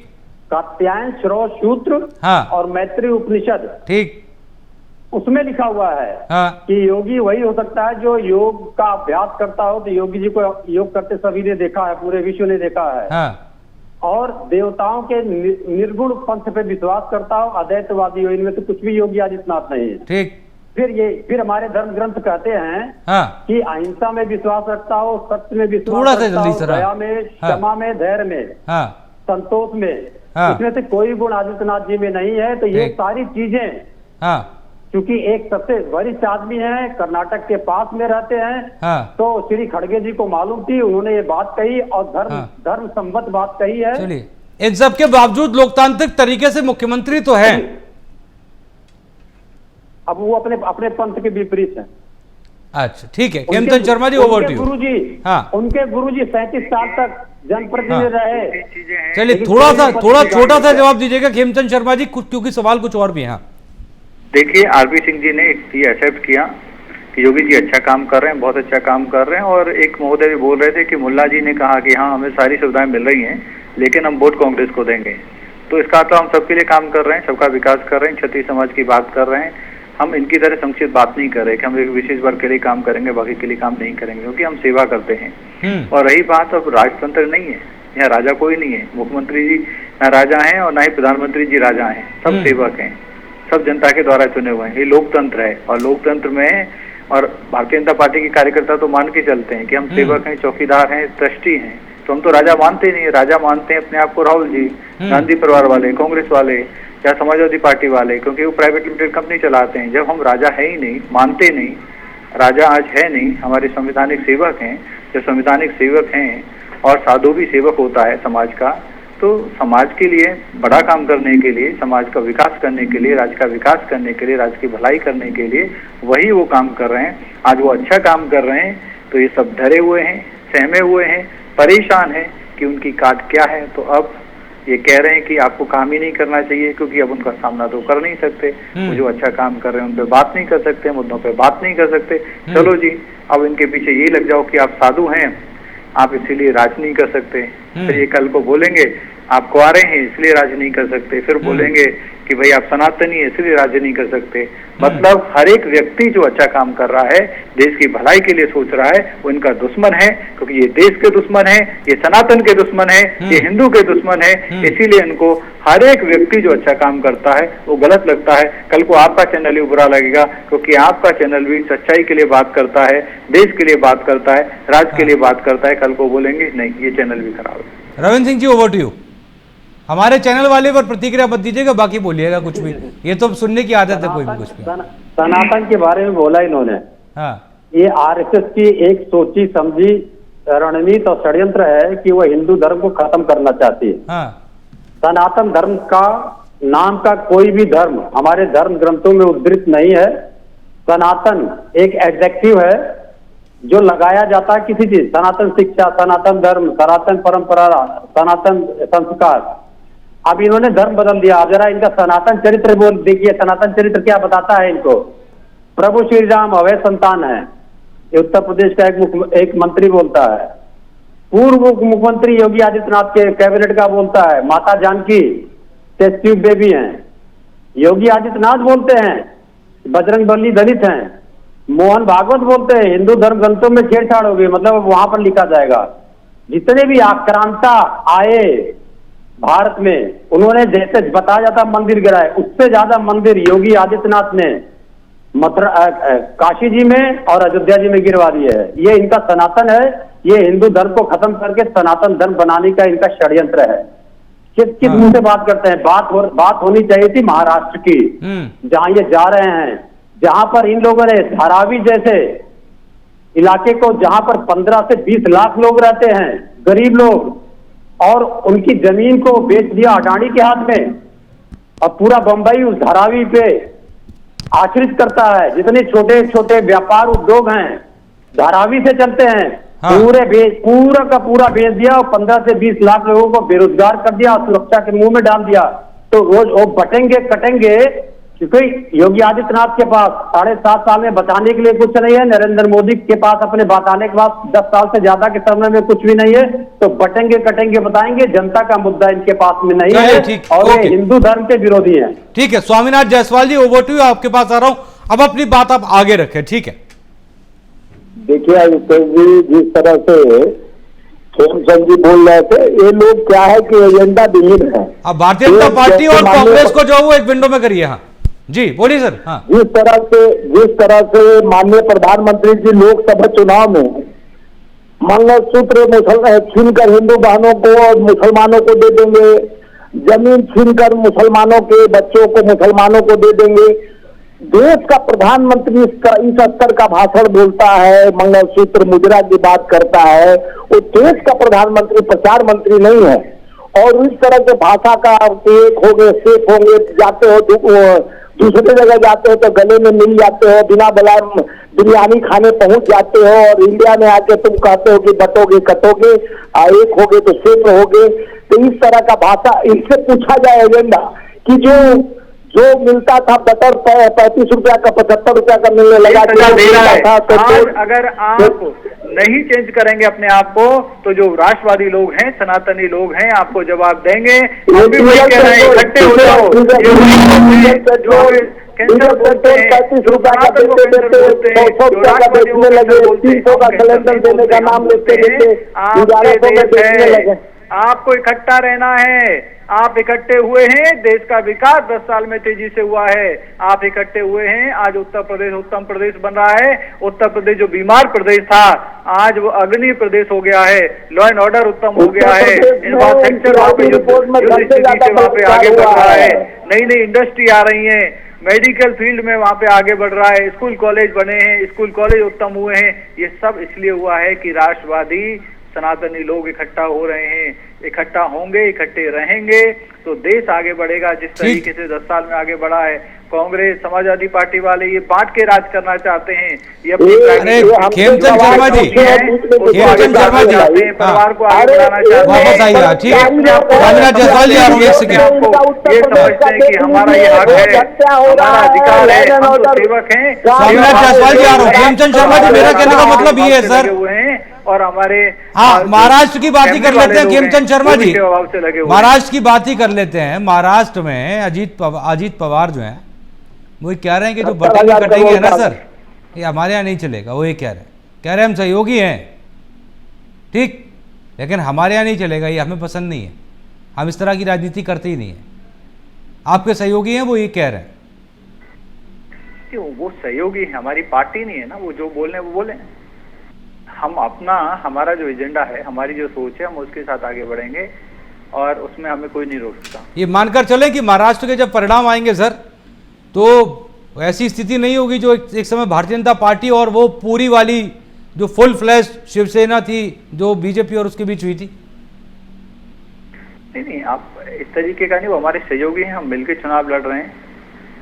E: कात्यायन श्रौत सूत्र। हाँ। और मैत्री उपनिषद।
A: ठीक।
E: उसमें लिखा हुआ है। हाँ। कि योगी वही हो सकता है जो योग का अभ्यास करता हो। तो योगी जी को योग करते सभी ने देखा है, पूरे विश्व ने देखा है। हाँ। और देवताओं के निर्गुण पंथ पे विश्वास करता हो, अद्वैतवादी हो, इनमें तो कुछ भी योगी आदित्यनाथ नहीं है। ठीक। फिर हमारे धर्म ग्रंथ कहते हैं। हाँ। कि अहिंसा में विश्वास रखता हो, सत्य में विश्वास रखता हो, दया में, क्षमा में, धैर्य में, संतोष में। इसमें से कोई गुण आदित्यनाथ जी में नहीं है। तो ये सारी चीजें, क्योंकि एक सबसे वरिष्ठ आदमी है, कर्नाटक के पास में रहते हैं। हाँ। तो श्री खड़गे जी को मालूम थी, उन्होंने ये बात कही और धर्म संबद्ध बात कही है।
A: चलिए, इन सब के बावजूद लोकतांत्रिक तरीके से मुख्यमंत्री तो है।
E: अब वो अपने पंथ के विपरीत है।
A: अच्छा, ठीक है। Khemchand Sharma ji, over to you.
E: गुरुजी,
A: हाँ।
E: उनके गुरुजी 37 साल तक जनप्रतिनिधि रहे।
A: चलिए, थोड़ा छोटा सा जवाब दीजिएगा खेमचंद शर्मा जी, क्योंकि सवाल कुछ और भी है।
B: देखिए, आरपी सिंह जी ने ये एक्सेप्ट किया कि योगी जी अच्छा काम कर रहे हैं, बहुत अच्छा काम कर रहे हैं। और एक महोदय भी बोल रहे थे कि मुल्ला जी ने कहा कि हाँ, हमें सारी सुविधाएं मिल रही हैं, लेकिन हम वोट कांग्रेस को देंगे। तो इसका तो हम सबके लिए काम कर रहे हैं, सबका विकास कर रहे हैं, क्षत्रिय समाज की बात कर रहे हैं। हम इनकी तरह संक्षिप्त बात नहीं कर रहे कि हम एक विशेष वर्ग के लिए काम करेंगे, बाकी के लिए काम नहीं करेंगे, क्योंकि हम सेवा करते हैं। और रही बात, अब राजतंत्र नहीं है, यहाँ राजा कोई नहीं है। मुख्यमंत्री जी न राजा हैं और न ही प्रधानमंत्री जी राजा हैं, सब सेवक हैं, सब जनता के द्वारा चुने हुए हैं। ये लोकतंत्र है। और लोकतंत्र में और भारतीय जनता पार्टी के कार्यकर्ता तो मान के चलते हैं कि हम सेवक हैं, चौकीदार हैं, ट्रस्टी हैं। तो हम तो राजा मानते नहीं है। राजा मानते हैं अपने आप को राहुल जी, गांधी परिवार वाले, कांग्रेस वाले या समाजवादी पार्टी वाले, क्योंकि वो प्राइवेट लिमिटेड कंपनी चलाते हैं। जब हम राजा है ही नहीं, मानते नहीं, राजा आज है नहीं, हमारे संवैधानिक सेवक हैं। जब संवैधानिक सेवक हैं और साधु भी सेवक होता है समाज का, तो समाज के लिए बड़ा काम करने के लिए, समाज का विकास करने के लिए, राज्य का विकास करने के लिए, राज्य की भलाई करने के लिए वही वो काम कर रहे हैं। आज वो अच्छा काम कर रहे हैं, तो ये सब डरे हुए हैं, सहमे हुए हैं, परेशान हैं कि उनकी काट क्या है। तो अब ये कह रहे हैं कि आपको काम ही नहीं करना चाहिए, क्योंकि अब उनका सामना तो कर नहीं सकते। वो जो अच्छा काम कर रहे हैं उन पर बात नहीं कर सकते, मुद्दों पे बात नहीं कर सकते। चलो जी, अब इनके पीछे ये लग जाओ कि आप साधु हैं, आप इसीलिए राज नहीं कर सकते। फिर ये कल को बोलेंगे आप कुंवारे हैं इसलिए राज नहीं कर सकते। फिर बोलेंगे कि भाई आप सनातनी है इसलिए राज्य नहीं कर सकते। मतलब हर एक व्यक्ति जो अच्छा काम कर रहा है, देश की भलाई के लिए सोच रहा है, वो इनका दुश्मन है, क्योंकि ये देश के दुश्मन है, ये सनातन के दुश्मन है, ये हिंदू के दुश्मन है। इसीलिए इनको हर एक व्यक्ति जो अच्छा काम करता है वो गलत लगता है। कल को आपका चैनल ही बुरा लगेगा, क्योंकि आपका चैनल भी सच्चाई के लिए बात करता है, देश के लिए बात करता है, राज्य के लिए बात करता है। कल को बोलेंगे नहीं ये चैनल भी खराब है।
A: Ravindra Singh ji, over to you. हमारे चैनल वाले पर प्रतिक्रिया मत दीजिएगा, बाकी बोलिएगा कुछ भी, ये तो सुनने की आदत है कोई भी कुछ भी।
E: सनातन के बारे में बोला इन्होंने।
A: हाँ,
E: ये आरएसएस की एक सोची समझी रणनीति और षड्यंत्र है कि वो हिंदू धर्म को खत्म करना चाहती है।
A: हाँ,
E: सनातन धर्म का नाम का कोई भी धर्म हमारे धर्म ग्रंथों में उद्धृत नहीं है। सनातन एक एडजेक्टिव है जो लगाया जाता है किसी चीज, सनातन शिक्षा, सनातन धर्म, सनातन परंपरा, सनातन संस्कार। अब इन्होंने धर्म बदल दिया। अब जरा इनका सनातन चरित्र बोल देखिए, सनातन चरित्र क्या बताता है इनको। प्रभु श्री राम अवैध संतान है, ये उत्तर प्रदेश का एक मंत्री बोलता है। पूर्व मुख्यमंत्री योगी आदित्यनाथ के कैबिनेट का बोलता है। माता जानकी टेस्ट ट्यूब बेबी हैं, योगी आदित्यनाथ बोलते हैं। बजरंगबली दलित हैं, मोहन भागवत बोलते हैं हिंदू धर्म ग्रंथों में छेड़छाड़ हो गई, मतलब वहां पर लिखा जाएगा। जितने भी आक्रांता आए भारत में, उन्होंने जैसे बताया जाता मंदिर गिराए, उससे ज्यादा मंदिर योगी आदित्यनाथ ने मथुरा काशी जी में और अयोध्या जी में गिरवा दिए है। ये इनका सनातन है, ये हिंदू धर्म को खत्म करके सनातन धर्म बनाने का इनका षड्यंत्र है। किस मुंह से बात करते हैं? बात होनी चाहिए थी महाराष्ट्र की, जहां ये जा रहे हैं, जहां पर इन लोगों ने धारावी जैसे इलाके को, जहां पर 15 से 20 लाख लोग रहते हैं, गरीब लोग, और उनकी जमीन को बेच दिया अडानी के हाथ में, और पूरा बंबई उस धारावी पे आश्रित करता है। जितने छोटे छोटे व्यापार उद्योग हैं धारावी से चलते हैं। हाँ। पूरा का पूरा बेच दिया और 15 से 20 लाख लोगों को बेरोजगार कर दिया, सुरक्षा के मुंह में डाल दिया। तो रोज वो बटेंगे कटेंगे, क्योंकि योगी आदित्यनाथ के पास 7.5 साल में बताने के लिए कुछ नहीं है, नरेंद्र मोदी के पास अपने बताने के बाद 10 साल से ज्यादा के समय में कुछ भी नहीं है। तो बटेंगे कटेंगे बताएंगे, जनता का मुद्दा इनके पास में नहीं है, और ये हिंदू धर्म के विरोधी हैं।
A: ठीक है, स्वामीनाथ जायसवाल जी, ओवर टू यू, आपके पास आ रहा हूं। अब अपनी बात आप आगे रखें, ठीक है।
D: देखिए जिस तरह से खेमचंद जी बोल रहे थे, ये लोग क्या है कि एजेंडा विहीन है।
A: अब भारतीय जनता पार्टी और कांग्रेस को जो वो एक विंडो में करिए। हाँ जी, बोलिए सर। हाँ,
D: जिस तरह से माननीय प्रधानमंत्री जी लोकसभा चुनाव में मंगलसूत्र छीनकर हिंदू बहनों को और मुसलमानों को दे देंगे, जमीन छीनकर मुसलमानों के बच्चों को मुसलमानों को दे देंगे। देश का प्रधानमंत्री इस स्तर का भाषण बोलता है, मंगलसूत्र मुद्रा की बात करता है, वो देश का प्रधानमंत्री प्रचार मंत्री नहीं है। और इस तरह के भाषा का एक होंगे, सेफ होंगे, जाते हो दूसरी जगह जाते हो तो गले में मिल जाते हो, बिना बुलाए बिरयानी खाने पहुंच जाते हो, और इंडिया में आके तुम कहते हो कि बटोगे कटोगे, एक होगे तो सेफ रहोगे। तो इस तरह का भाषा, इनसे पूछा जाए एजेंडा कि जो मिलता था बटर 35 रुपया का 75 रुपया का मिलने लगा था। तो
B: अगर आप नहीं चेंज करेंगे अपने आप को, तो जो राष्ट्रवादी लोग हैं, सनातनी लोग हैं, आपको जवाब देंगे। इकट्ठे हो जाओ।
D: 35 रुपया का देते 100 रुपया का बेचने लगे, 300 का सिलेंडर देने का नाम लेते लगे।
B: आपको इकट्ठा रहना है। आप इकट्ठे हुए हैं, देश का विकास 10 साल में तेजी से हुआ है। आप इकट्ठे हुए हैं, आज उत्तर प्रदेश उत्तम प्रदेश बन रहा है। उत्तर प्रदेश जो बीमार प्रदेश था, आज वो अग्नि प्रदेश हो गया है। लॉ एंड ऑर्डर उत्तम हो गया है। इंफ्रास्ट्रक्चर वहाँ पे जो स्थिति से वहाँ पे आगे बढ़ रहा है। नई नई इंडस्ट्री आ रही है, मेडिकल फील्ड में वहाँ पे आगे बढ़ रहा है। स्कूल कॉलेज बने हैं, स्कूल कॉलेज उत्तम हुए हैं। ये सब इसलिए हुआ है कि राष्ट्रवादी सनातनी लोग इकट्ठा हो रहे हैं, इकट्ठा होंगे, इकट्ठे रहेंगे तो देश आगे बढ़ेगा। जिस तरीके से 10 साल में आगे बढ़ा है, कांग्रेस समाजवादी पार्टी वाले ये बांट के राज करना चाहते हैं। ये
A: खेमचंद शर्मा जी,
B: परिवार को आगे बढ़ाना चाहते हैं। ये समझते हैं कि हमारा ये हक है, हमारा अधिकार है, हम तो सेवक हैं।
A: स्वामीनाथ जायसवाल जी आ रहा हूँ। खेमचंद शर्मा जी, मेरा कहने का मतलब ये है सर,
B: और हमारे
A: महाराष्ट्र की बात ही कर लेते हैं खेमचंद शर्मा जी,
B: से लगे हुए
A: महाराष्ट्र की बात ही कर लेते हैं। महाराष्ट्र में अजीत पवार जो है वो कह रहे हैं कि जो बटेंगे कटेंगे है ना सर, ये हमारे यहाँ नहीं चलेगा। वो ये कह रहे हैं हम सहयोगी हैं, ठीक, लेकिन हमारे यहाँ नहीं चलेगा, ये हमें पसंद नहीं है, हम इस तरह की राजनीति करते ही नहीं है। आपके सहयोगी हैं वो ये कह रहे हैं।
B: वो सहयोगी है, हमारी पार्टी नहीं है ना, वो जो बोल रहे हैं वो बोले। हम हमारा जो एजेंडा है, हमारी जो सोच है, हम उसके साथ आगे बढ़ेंगे और उसमें हमें कोई नहीं रोक सकता।
A: ये मानकर चलें कि महाराष्ट्र के जब परिणाम आएंगे सर, तो ऐसी स्थिति नहीं होगी जो एक समय भारतीय जनता पार्टी और वो पूरी वाली जो फुल फ्लैश शिवसेना थी जो बीजेपी और उसके बीच हुई थी।
B: नहीं, आप इस तरीके का नहीं, वो हमारे सहयोगी हैं, हम मिलकर चुनाव लड़ रहे हैं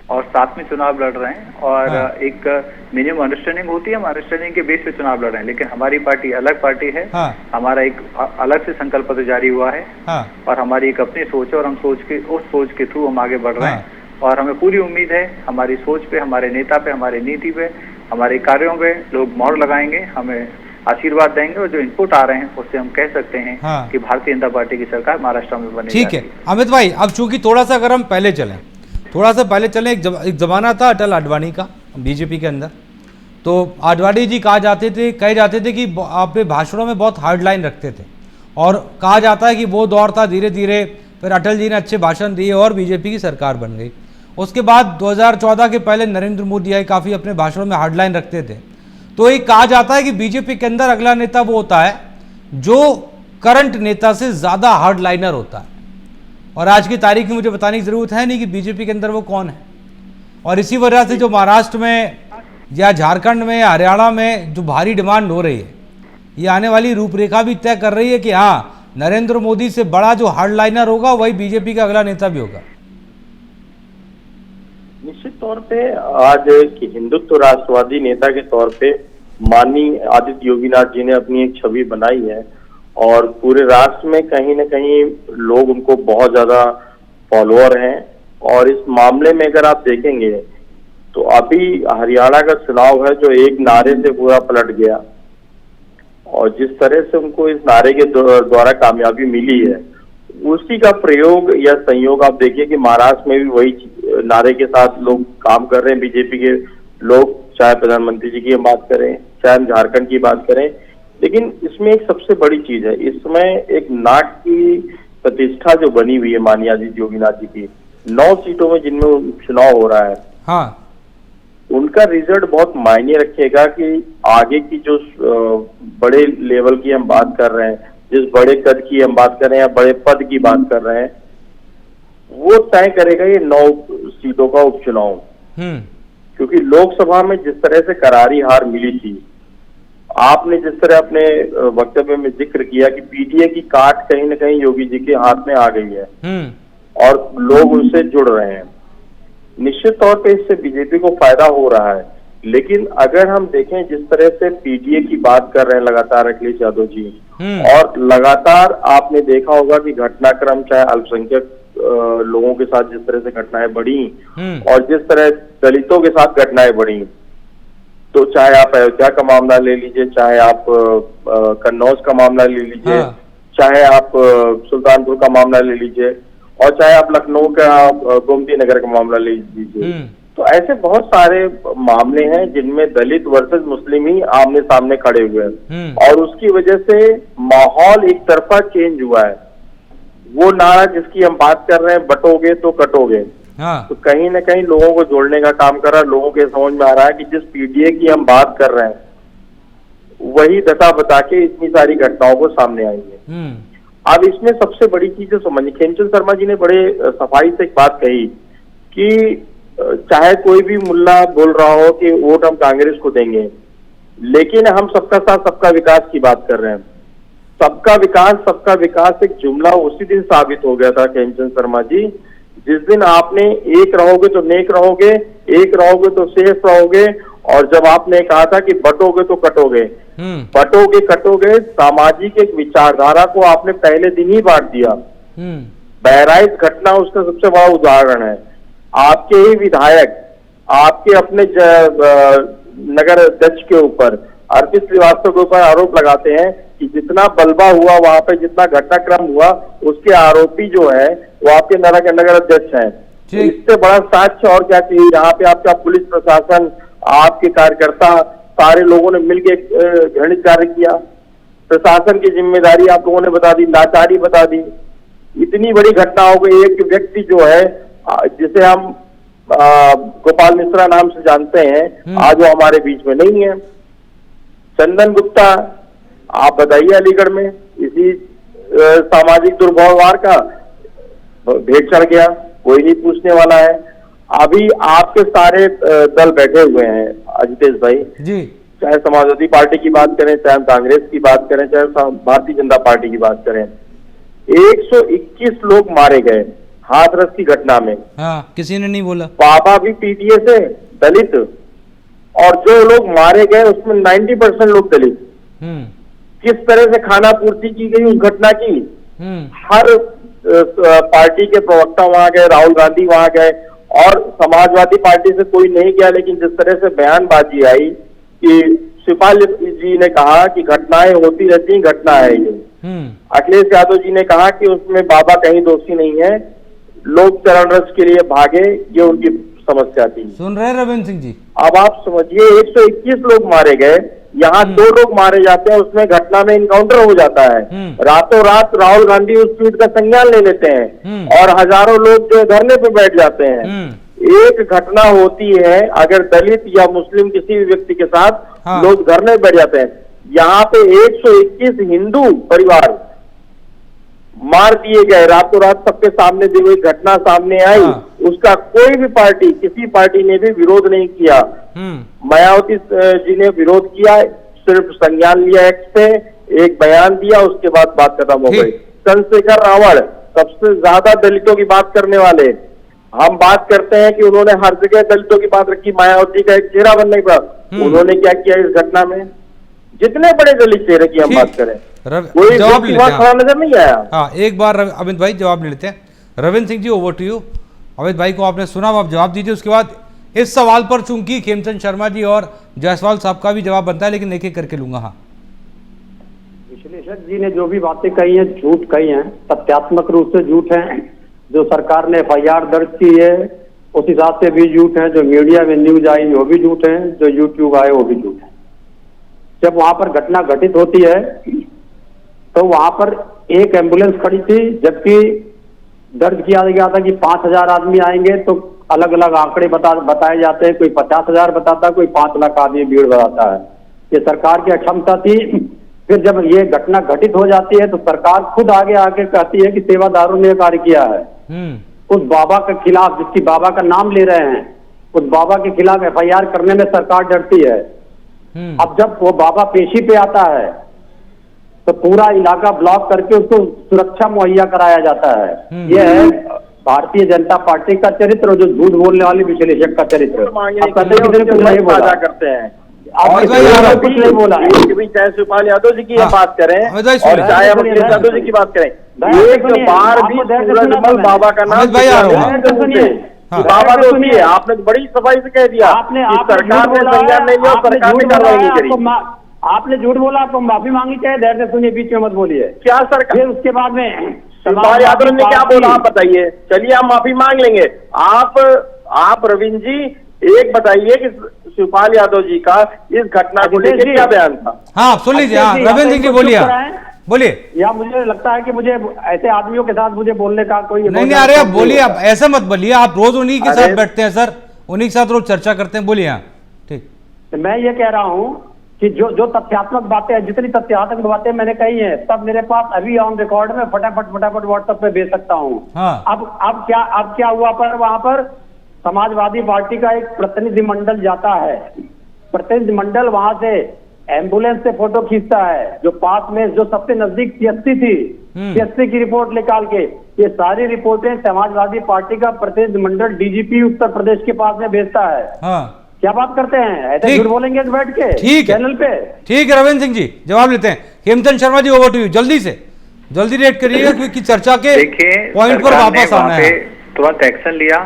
B: और साथ में चुनाव लड़ रहे हैं और एक मिनिमम अंडरस्टैंडिंग होती है, हम अंडरस्टैंडिंग के बेस पे चुनाव लड़ रहे हैं। लेकिन हमारी पार्टी अलग पार्टी है, हमारा एक अलग से संकल्प पत्र जारी हुआ है और हमारी एक अपनी सोच है और हम उस सोच के थ्रू हम आगे बढ़ रहे हैं और हमें पूरी उम्मीद है हमारी सोच पे, हमारे नेता पे, हमारी नीति पे, हमारे कार्यों पे लोग मोहर लगाएंगे, हमें आशीर्वाद देंगे और जो इनपुट आ रहे हैं उससे हम कह सकते हैं कि भारतीय जनता पार्टी की सरकार महाराष्ट्र में बनेगी।
A: ठीक है अमित भाई, अब चूंकि थोड़ा सा अगर हम पहले चलें, एक जमाना था अटल आडवाणी का बीजेपी के अंदर, तो आडवाणी जी कहे जाते थे कि अपने भाषणों में बहुत हार्ड लाइन रखते थे और कहा जाता है कि वो दौर था, धीरे धीरे फिर अटल जी ने अच्छे भाषण दिए और बीजेपी की सरकार बन गई। उसके बाद 2014 के पहले नरेंद्र मोदी आए, काफ़ी अपने भाषणों में हार्ड लाइन रखते थे। तो ये कहा जाता है कि बीजेपी के अंदर अगला नेता वो होता है जो करंट नेता से ज़्यादा हार्ड लाइनर होता है, और आज की तारीख में मुझे बताने की ज़रूरत है नहीं कि बीजेपी के अंदर वो कौन है। और इसी वजह से जो महाराष्ट्र में या झारखंड में या हरियाणा में जो भारी डिमांड हो रही है, ये आने वाली रूपरेखा भी तय कर रही है कि हाँ, नरेंद्र मोदी से बड़ा जो हार्ड लाइनर होगा वही बीजेपी का अगला नेता भी होगा।
C: निश्चित तौर पे आज हिंदुत्व राष्ट्रवादी नेता के तौर पे माननीय आदित्य योगीनाथ जी ने अपनी एक छवि बनाई है और पूरे राष्ट्र में कहीं न कहीं लोग उनको बहुत ज्यादा फॉलोअर हैं। और इस मामले में अगर आप देखेंगे तो अभी हरियाणा का चुनाव है जो एक नारे से पूरा पलट गया और जिस तरह से उनको इस नारे के द्वारा कामयाबी मिली है, उसी का प्रयोग या संयोग आप देखिए कि महाराष्ट्र में भी वही नारे के साथ लोग काम कर रहे हैं। बीजेपी के लोग, चाहे प्रधानमंत्री जी की हम बात करें, चाहे हम झारखंड की बात करें, लेकिन इसमें एक सबसे बड़ी चीज है, इसमें एक नाट की प्रतिष्ठा जो बनी हुई है माननीय आदित्य योगीनाथ जी की, 9 सीटों में जिनमें चुनाव हो रहा है, हाँ, उनका रिजल्ट बहुत मायने रखेगा कि आगे की जो बड़े लेवल की हम बात कर रहे हैं, जिस बड़े कद की हम बात कर रहे हैं या बड़े पद की बात कर रहे हैं, वो तय करेगा ये 9 सीटों का उपचुनाव। क्योंकि लोकसभा में जिस तरह से करारी हार मिली थी, आपने जिस तरह अपने वक्तव्य में जिक्र किया कि पीडीए की काट कहीं न कहीं योगी जी के हाथ में आ गई है और लोग उनसे जुड़ रहे हैं, निश्चित तौर पे इससे बीजेपी को फायदा हो रहा है। लेकिन अगर हम देखें जिस तरह से पीडीए की बात कर रहे हैं लगातार अखिलेश यादव जी, और लगातार आपने देखा होगा कि घटनाक्रम चाहे अल्पसंख्यक लोगों के साथ जिस तरह से घटनाएं बढ़ी और जिस तरह दलितों के साथ घटनाएं बढ़ी, तो चाहे आप अयोध्या का मामला ले लीजिए, चाहे आप कन्नौज का मामला ले लीजिए, चाहे आप सुल्तानपुर का मामला ले लीजिए और चाहे आप लखनऊ का गोमती नगर का मामला ले लीजिए, तो ऐसे बहुत सारे मामले हैं जिनमें दलित वर्सेस मुस्लिम ही आमने सामने खड़े हुए हैं और उसकी वजह से माहौल एक तरफा चेंज हुआ है। वो नारा जिसकी हम बात कर रहे हैं, बटोगे तो कटोगे, तो कहीं न कहीं लोगों को जोड़ने का काम कर रहा है। लोगों के समझ में आ रहा है कि जिस पीडीए की हम बात कर रहे हैं वही दता बता के इतनी सारी घटनाओं को सामने आई है। अब इसमें सबसे बड़ी चीज जो समझिए, खेमचंद शर्मा जी ने बड़े सफाई से एक बात कही कि चाहे कोई भी मुल्ला बोल रहा हो कि वोट हम कांग्रेस को देंगे, लेकिन हम सबका साथ सबका विकास की बात कर रहे हैं। सबका विकास एक जुमला उसी दिन साबित हो गया था खेमचंद शर्मा जी, जिस दिन आपने एक रहोगे तो नेक रहोगे, एक रहोगे तो सेफ रहोगे, और जब आपने कहा था कि बटोगे तो कटोगे, बटोगे कटोगे, सामाजिक एक विचारधारा को आपने पहले दिन ही बांट दिया। बहराइच घटना उसका सबसे बड़ा उदाहरण है। आपके ही विधायक आपके अपने नगर अध्यक्ष के ऊपर, अर्पित श्रीवास्तव के ऊपर आरोप लगाते हैं कि जितना बलबा हुआ वहां पे, जितना घटनाक्रम हुआ, उसके आरोपी जो है वो आपके नगर अध्यक्ष हैं। तो इससे बड़ा साक्ष्य और क्या चाहिए? यहाँ पे आपका पुलिस प्रशासन, आपके कार्यकर्ता, सारे लोगों ने मिलकर घृणित कार्य किया। प्रशासन की जिम्मेदारी आप लोगों ने बता दी, लाचारी बता दी। इतनी बड़ी घटना हो गई। एक व्यक्ति जो है जिसे हम गोपाल मिश्रा नाम से जानते हैं, आज वो हमारे बीच में नहीं है। चंदन गुप्ता, आप बताइए, अलीगढ़ में इसी सामाजिक दुर्व्यवहार का भेंट चढ़ गया, कोई नहीं पूछने वाला है। अभी आपके सारे दल बैठे हुए हैं अजितेश भाई जी, चाहे समाजवादी पार्टी की बात करें, चाहे कांग्रेस की बात करें, चाहे भारतीय जनता पार्टी की बात करें, 121 लोग मारे गए हाथरस की घटना में।
A: हाँ, किसी ने नहीं बोला।
C: बाबा भी पीटीए से दलित, और जो लोग मारे गए उसमें 90% लोग दलित। किस तरह से खाना पूर्ति की गई उस घटना की, हर पार्टी के प्रवक्ता वहां गए, राहुल गांधी वहां गए, और समाजवादी पार्टी से कोई नहीं गया। लेकिन जिस तरह से बयानबाजी आई कि शिवपाल जी ने कहा कि घटनाएं होती रहती, घटना है ये। अखिलेश यादव जी ने कहा कि उसमें बाबा कहीं दोषी नहीं है, लोग चरण रस के लिए भागे, ये उनकी समस्या थी।
A: सुन रहे हैं रविंद्र सिंह जी?
C: अब आप समझिए, 121 लोग मारे गए, यहाँ 2 लोग मारे जाते हैं, उसमें घटना में इनकाउंटर हो जाता है। रातों रात राहुल गांधी उस ट्वीट का संज्ञान ले लेते हैं, और हजारों लोग जो धरने पे बैठ जाते हैं। एक घटना होती है, अगर दलित या मुस्लिम किसी भी व्यक्ति के साथ लोग धरने पे बैठ जाते हैं। यहाँ पे 121 हिंदू परिवार मार दिए गए रातों रात, सबके सामने दी हुई घटना सामने आई। उसका कोई भी पार्टी, किसी पार्टी ने भी विरोध नहीं किया। मायावती जी ने विरोध किया, सिर्फ संज्ञान लिया एक्स पे, एक बयान दिया, उसके बाद बात खत्म हो गई। चंद्रशेखर रावण सबसे ज्यादा दलितों की बात करने वाले, हम बात करते हैं कि उन्होंने हर जगह दलितों की बात रखी, मायावती का एक चेहरा बनने का। उन्होंने क्या किया इस घटना में? जितने बड़े दलित चेहरे की हम बात करें, कोई
A: जवाब ले लेते
C: खड़ा नजर नहीं आया।
A: हाँ, एक बार अमित भाई जवाब ले लेते हैं। Ravindra Singh ji, over to you. Amit भाई को आपने सुना, आप जवाब दीजिए। उसके बाद इस सवाल पर चूंकि खेमचंद शर्मा जी और जायसवाल साहब का भी जवाब बनता है, लेकिन एक एक करके लूंगा। हाँ,
E: विश्लेषक जी ने जो भी बातें कही हैं, झूठ कही हैं, तथ्यात्मक रूप से झूठ है। जो सरकार ने FIR दर्ज की है उस हिसाब से भी झूठ है, जो मीडिया में न्यूज आई वो भी झूठ है, जो यूट्यूब आए वो भी झूठ है। जब वहां पर घटना घटित होती है तो वहां पर एक एम्बुलेंस खड़ी थी, जबकि दर्ज किया गया था कि 5000 आदमी आएंगे, तो अलग अलग आंकड़े बताए जाते हैं। कोई 50,000 बताता है, कोई 5 लाख आदमी भीड़ बताता है। ये सरकार की अक्षमता थी। फिर जब ये घटना घटित हो जाती है तो सरकार खुद आगे आके कहती है कि सेवादारों ने कार्य किया है। उस बाबा के खिलाफ, जिसकी बाबा का नाम ले रहे हैं, उस बाबा के खिलाफ FIR करने में सरकार डरती है। अब जब वो बाबा पेशी पे आता है तो पूरा इलाका ब्लॉक करके उसको सुरक्षा मुहैया कराया जाता है। यह है भारतीय जनता पार्टी का चरित्र, जो झूठ बोलने वाले विश्लेषक का चरित्र।
C: करते हैं कुछ नहीं बोला, चाहे शिवपाल यादव जी की बात करें और चाहे अखिलेश यादव जी की बात करें, एक बार भी सूरजमल बाबा का नाम बाबा दोषी है। आपने बड़ी सफाई से कह दिया, आपने सरकार ने संज्ञान नहीं लिया, सरकार ने कार्रवाई नहीं करी।
E: आपने झूठ बोला, आपको माफी मांगी, चाहे धैर्य से सुनिए, बीच में मत बोलिए।
C: क्या सरकार?
E: फिर उसके बाद में
C: शिवपाल यादव ने क्या बोला आप बताइए। चलिए हम माफी मांग लेंगे। आप रविंद्र जी एक बताइए कि शिवपाल यादव जी का इस घटना को लेकर क्या बयान था?
A: हाँ, सुन लीजिए। रविंद्र सिंह जी बोलिए, बोलिए।
E: या मुझे लगता है कि मुझे ऐसे आदमियों के साथ मुझे बोलने का कोई
A: नहीं। अरे आप बोलिए, आप ऐसे मत बोलिए। आप रोज उन्हीं के साथ बैठते हैं सर, उन्हीं के साथ रोज चर्चा करते हैं। बोलिए। ठीक,
E: मैं ये कह रहा हूँ कि जो तथ्यात्मक बातें हैं, जितनी तथ्यात्मक बातें मैंने कही हैं, सब मेरे पास अभी ऑन रिकॉर्ड में फटाफट व्हाट्सएप पे भेज सकता हूँ। अब क्या हुआ पर वहां पर समाजवादी पार्टी का एक प्रतिनिधिमंडल जाता है। प्रतिनिधिमंडल वहां से एम्बुलेंस से फोटो खींचता है, जो पास में जो सबसे नजदीक CSC थी, CSC की रिपोर्ट निकाल के ये सारी रिपोर्टें समाजवादी पार्टी का प्रतिनिधिमंडल DGP उत्तर प्रदेश के पास में भेजता है। क्या बात करते हैं? ऐसे झूठ बोलेंगे बैठ के चैनल पे?
A: ठीक है रविंद्र सिंह जी, जवाब लेते हैं। Hemchand Sharma ji, over to you. जल्दी से जल्दी रेट करिएगा, क्योंकि चर्चा के पॉइंट पर वापस आना है।
B: तुरंत एक्शन लिया,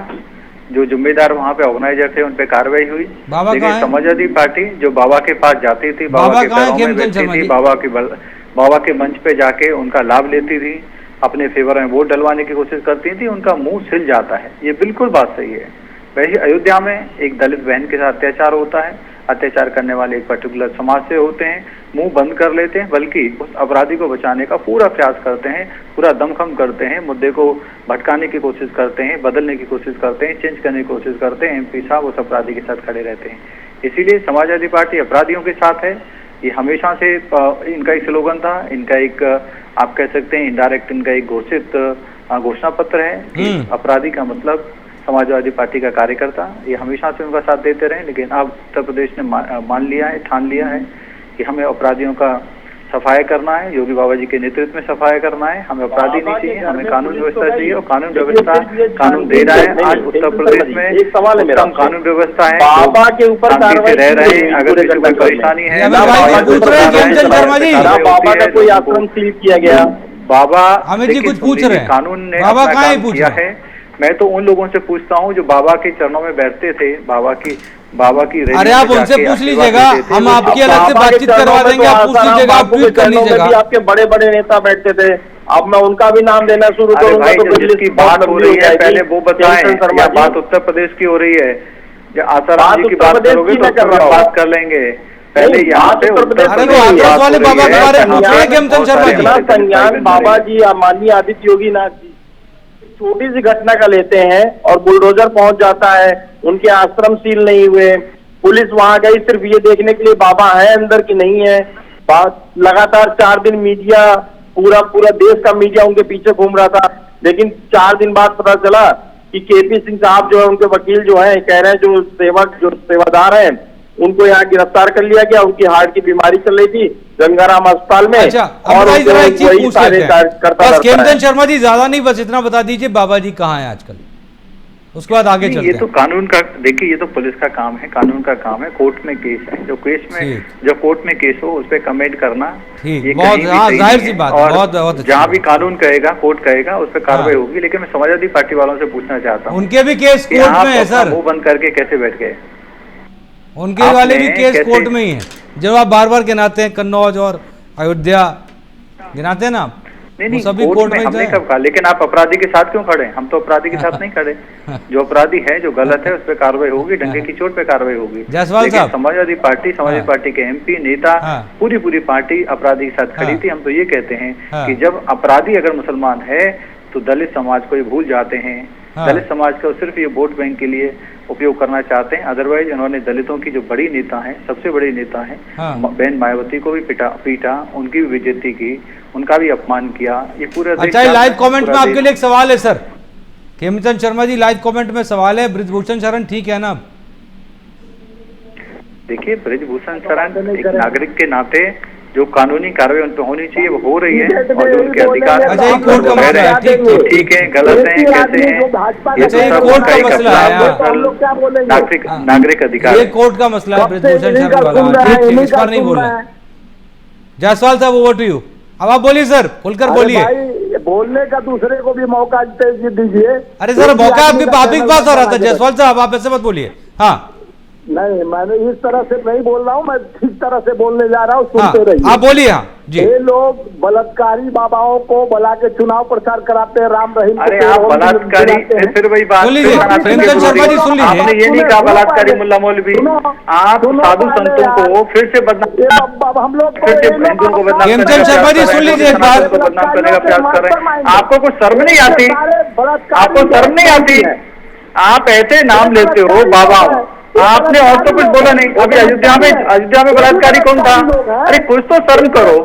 B: जो जिम्मेदार वहाँ पे ऑर्गेनाइजर थे उन पे कार्रवाई हुई।
A: लेकिन
B: समाजवादी पार्टी जो बाबा के पास जाती थी, बाबा के पैरों में बैठती थी, बाबा की बाबा के मंच पे जाके उनका लाभ लेती थी, अपने फेवर में वोट डलवाने की कोशिश करती थी, उनका मुंह सिल जाता है। ये बिल्कुल बात सही है। वैसे अयोध्या में एक दलित बहन के साथ अत्याचार होता है, अत्याचार करने वाले एक पर्टिकुलर समाज से होते हैं, मुंह बंद कर लेते हैं, बल्कि उस अपराधी को बचाने का पूरा प्रयास करते हैं, पूरा दमखम करते हैं, मुद्दे को भटकाने की कोशिश करते हैं, बदलने की कोशिश करते हैं, चेंज करने की कोशिश करते हैं। MP साहब उस अपराधी के साथ खड़े रहते हैं। इसीलिए समाजवादी पार्टी अपराधियों के साथ है। ये हमेशा से इनका एक स्लोगन था, इनका एक आप कह सकते हैं इनडायरेक्ट इनका एक घोषित घोषणा पत्र है कि अपराधी का मतलब समाजवादी पार्टी का कार्यकर्ता। ये हमेशा से उनका साथ देते रहे, लेकिन अब उत्तर प्रदेश ने मान लिया है, ठान लिया है कि हमें अपराधियों का सफाया करना है, योगी बाबा जी के नेतृत्व में सफाया करना है। हमें अपराधी नहीं चाहिए, हमें कानून व्यवस्था चाहिए, और कानून व्यवस्था कानून दे रहा है। आज उत्तर प्रदेश में
C: एक सवाल है मेरा,
B: कानून व्यवस्था है,
C: बाबा के ऊपर
B: शांति से रह रहे हैं। अगर किसी को परेशानी है,
C: बाबा का कोई आश्रम सील किया गया,
B: बाबा
A: अमित जी कुछ पूछ रहे हैं,
B: कानून ने
A: बाबा
B: अपना
A: कहाँ
B: काम
A: पूछ
B: किया
A: रहे
B: है। मैं तो उन लोगों से पूछता हूँ जो बाबा के चरणों में बैठते थे, बाबा की रैली
A: अरे आप
B: में
A: उनसे
B: जाके
A: पूछ
B: आशीर्वाद
A: लीजिएगा,
B: लेते थे।
A: हम आपकी अलग से बातचीत करवा देंगे, आप पूछ लीजिएगा, आप ट्वीट कर लीजिएगा।
C: आपके बड़े बड़े नेता बैठते थे, अब मैं उनका भी नाम देना शुरू
B: अरे
C: करूंगा
B: भाई,
C: तो
B: जो जिसकी बात हो रही है पहले वो बताएं, या बात उत्तर प्रदेश की हो रही है, जो आसाराम जी की बात करोगे तो बात कर लेंगे। पहले यहाँ पे
C: संज्ञान बाबा जी या माननीय आदित्य योगी नाथ जी छोटी सी घटना का लेते हैं और बुलडोजर पहुंच जाता है, उनके आश्रम सील नहीं हुए, पुलिस वहां गई सिर्फ ये देखने के लिए बाबा है अंदर की नहीं है। लगातार 4 दिन मीडिया पूरा देश का मीडिया उनके पीछे घूम रहा था, लेकिन 4 दिन बाद पता चला कि KP सिंह साहब जो है, उनके वकील जो है, कह रहे हैं जो सेवादार हैं उनको यहाँ गिरफ्तार कर लिया गया, उनकी हार्ट की बीमारी चल रही थी गंगाराम अस्पताल में।
A: अच्छा,
C: और
A: एक चीज पूछ लेते हैं, बस खेमचंद शर्मा जी ज्यादा नहीं, बस इतना बता दीजिए बाबा जी कहाँ हैं आजकल, उसके बाद आगे चलते हैं।
B: ये तो कानून का, देखिए ये तो पुलिस का काम है, कानून का काम है। कोर्ट में केस है, जो कोर्ट में केस हो उस पर कमेंट करना, ये
A: बहुत जाहिर सी बात, बहुत
B: जहाँ भी कानून कहेगा, कोर्ट कहेगा, उस पर कार्रवाई होगी। लेकिन मैं समाजवादी पार्टी वालों से पूछना चाहता हूँ,
A: उनके भी केस कोर्ट में है सर,
B: मुंह बंद करके कैसे बैठ गए?
A: उनके वाले भी केस कोर्ट में ही है, जब आप बार बार गिनाते हैं कन्नौज और अयोध्या गिनाते हैं ना,
B: नहीं सभी कोर्ट में हमने कब कहा, लेकिन आप अपराधी के साथ क्यों खड़े? हम तो अपराधी के साथ नहीं खड़े। जो अपराधी है, जो गलत है, उस पर कार्रवाई होगी, डंके की चोट पे कार्रवाई होगी।
A: जायसवाल साहब,
B: समाजवादी पार्टी के MP नेता, पूरी पार्टी अपराधी के साथ खड़ी थी। हम तो ये कहते हैं कि जब अपराधी अगर मुसलमान है तो दलित समाज को ये भूल जाते हैं, दलित समाज को सिर्फ ये वोट बैंक के लिए उपयोग करना चाहते हैं। अदरवाइज इन्होंने दलितों की जो बड़ी नेता है, सबसे बड़ी नेता है, बहन मायावती को भी पीटा, उनकी भी बेइज्जती की, उनका भी अपमान किया। ये पूरा
A: अच्छा, लाइव कमेंट में आपके लिए एक सवाल है sir, Khemchand Sharma ji, live comment में सवाल है, बृजभूषण शरण ठीक है ना?
B: देखिए, बृजभूषण शरण एक नागरिक के नाते जो कानूनी कार्रवाई उन पर होनी चाहिए वो हो रही है, और जो उनके अधिकार
A: कोर्ट का मसला है,
B: ठीक है, गलत है, कैसे हैं, ये तो
A: कोर्ट का मसला है,
B: नागरिक अधिकार,
A: ये कोर्ट का मसला है। बृजभूषण शरण वाला ठीक, इस पर नहीं बोलना। जायसवाल साहब, ओवर टू यू। अब आप बोलिए सर, खुलकर बोलिए।
D: बोलने का दूसरे को भी मौका दीजिए।
A: अरे सर, मौका आपके पास हो रहा था जायसवाल साहब, आप ऐसे मत बोलिए। हाँ,
D: नहीं, मैंने इस तरह से नहीं बोल रहा हूँ, मैं ठीक तरह से बोलने जा रहा हूँ, सुनते रहिए।
A: आप बोलिए। हाँ जी।
D: ये लोग बलात्कारी बाबाओं को बुला के चुनाव प्रचार कराते हैं, राम रहीम।
B: अरे आप बलात्कारी, फिर वही बात,
A: सुन लीजिए,
B: आपने ये नहीं कहा बलात्कारी मुल्ला मौलवी, आप साधु संतों को फिर से बदनाम,
D: हम लोग
B: हिंदुओं को बदनाम,
A: खेमचंद शर्मा जी सुन लीजिए,
B: बदनाम करने का प्रयास कर रहे हैं। आपको कुछ शर्म नहीं आती? आपको शर्म नहीं आती? आप ऐसे नाम लेते हो बाबा, आपने और तो कुछ बोला नहीं। अभी अयोध्या में बलात्कारी कौन था? अरे कुछ तो शर्म करो,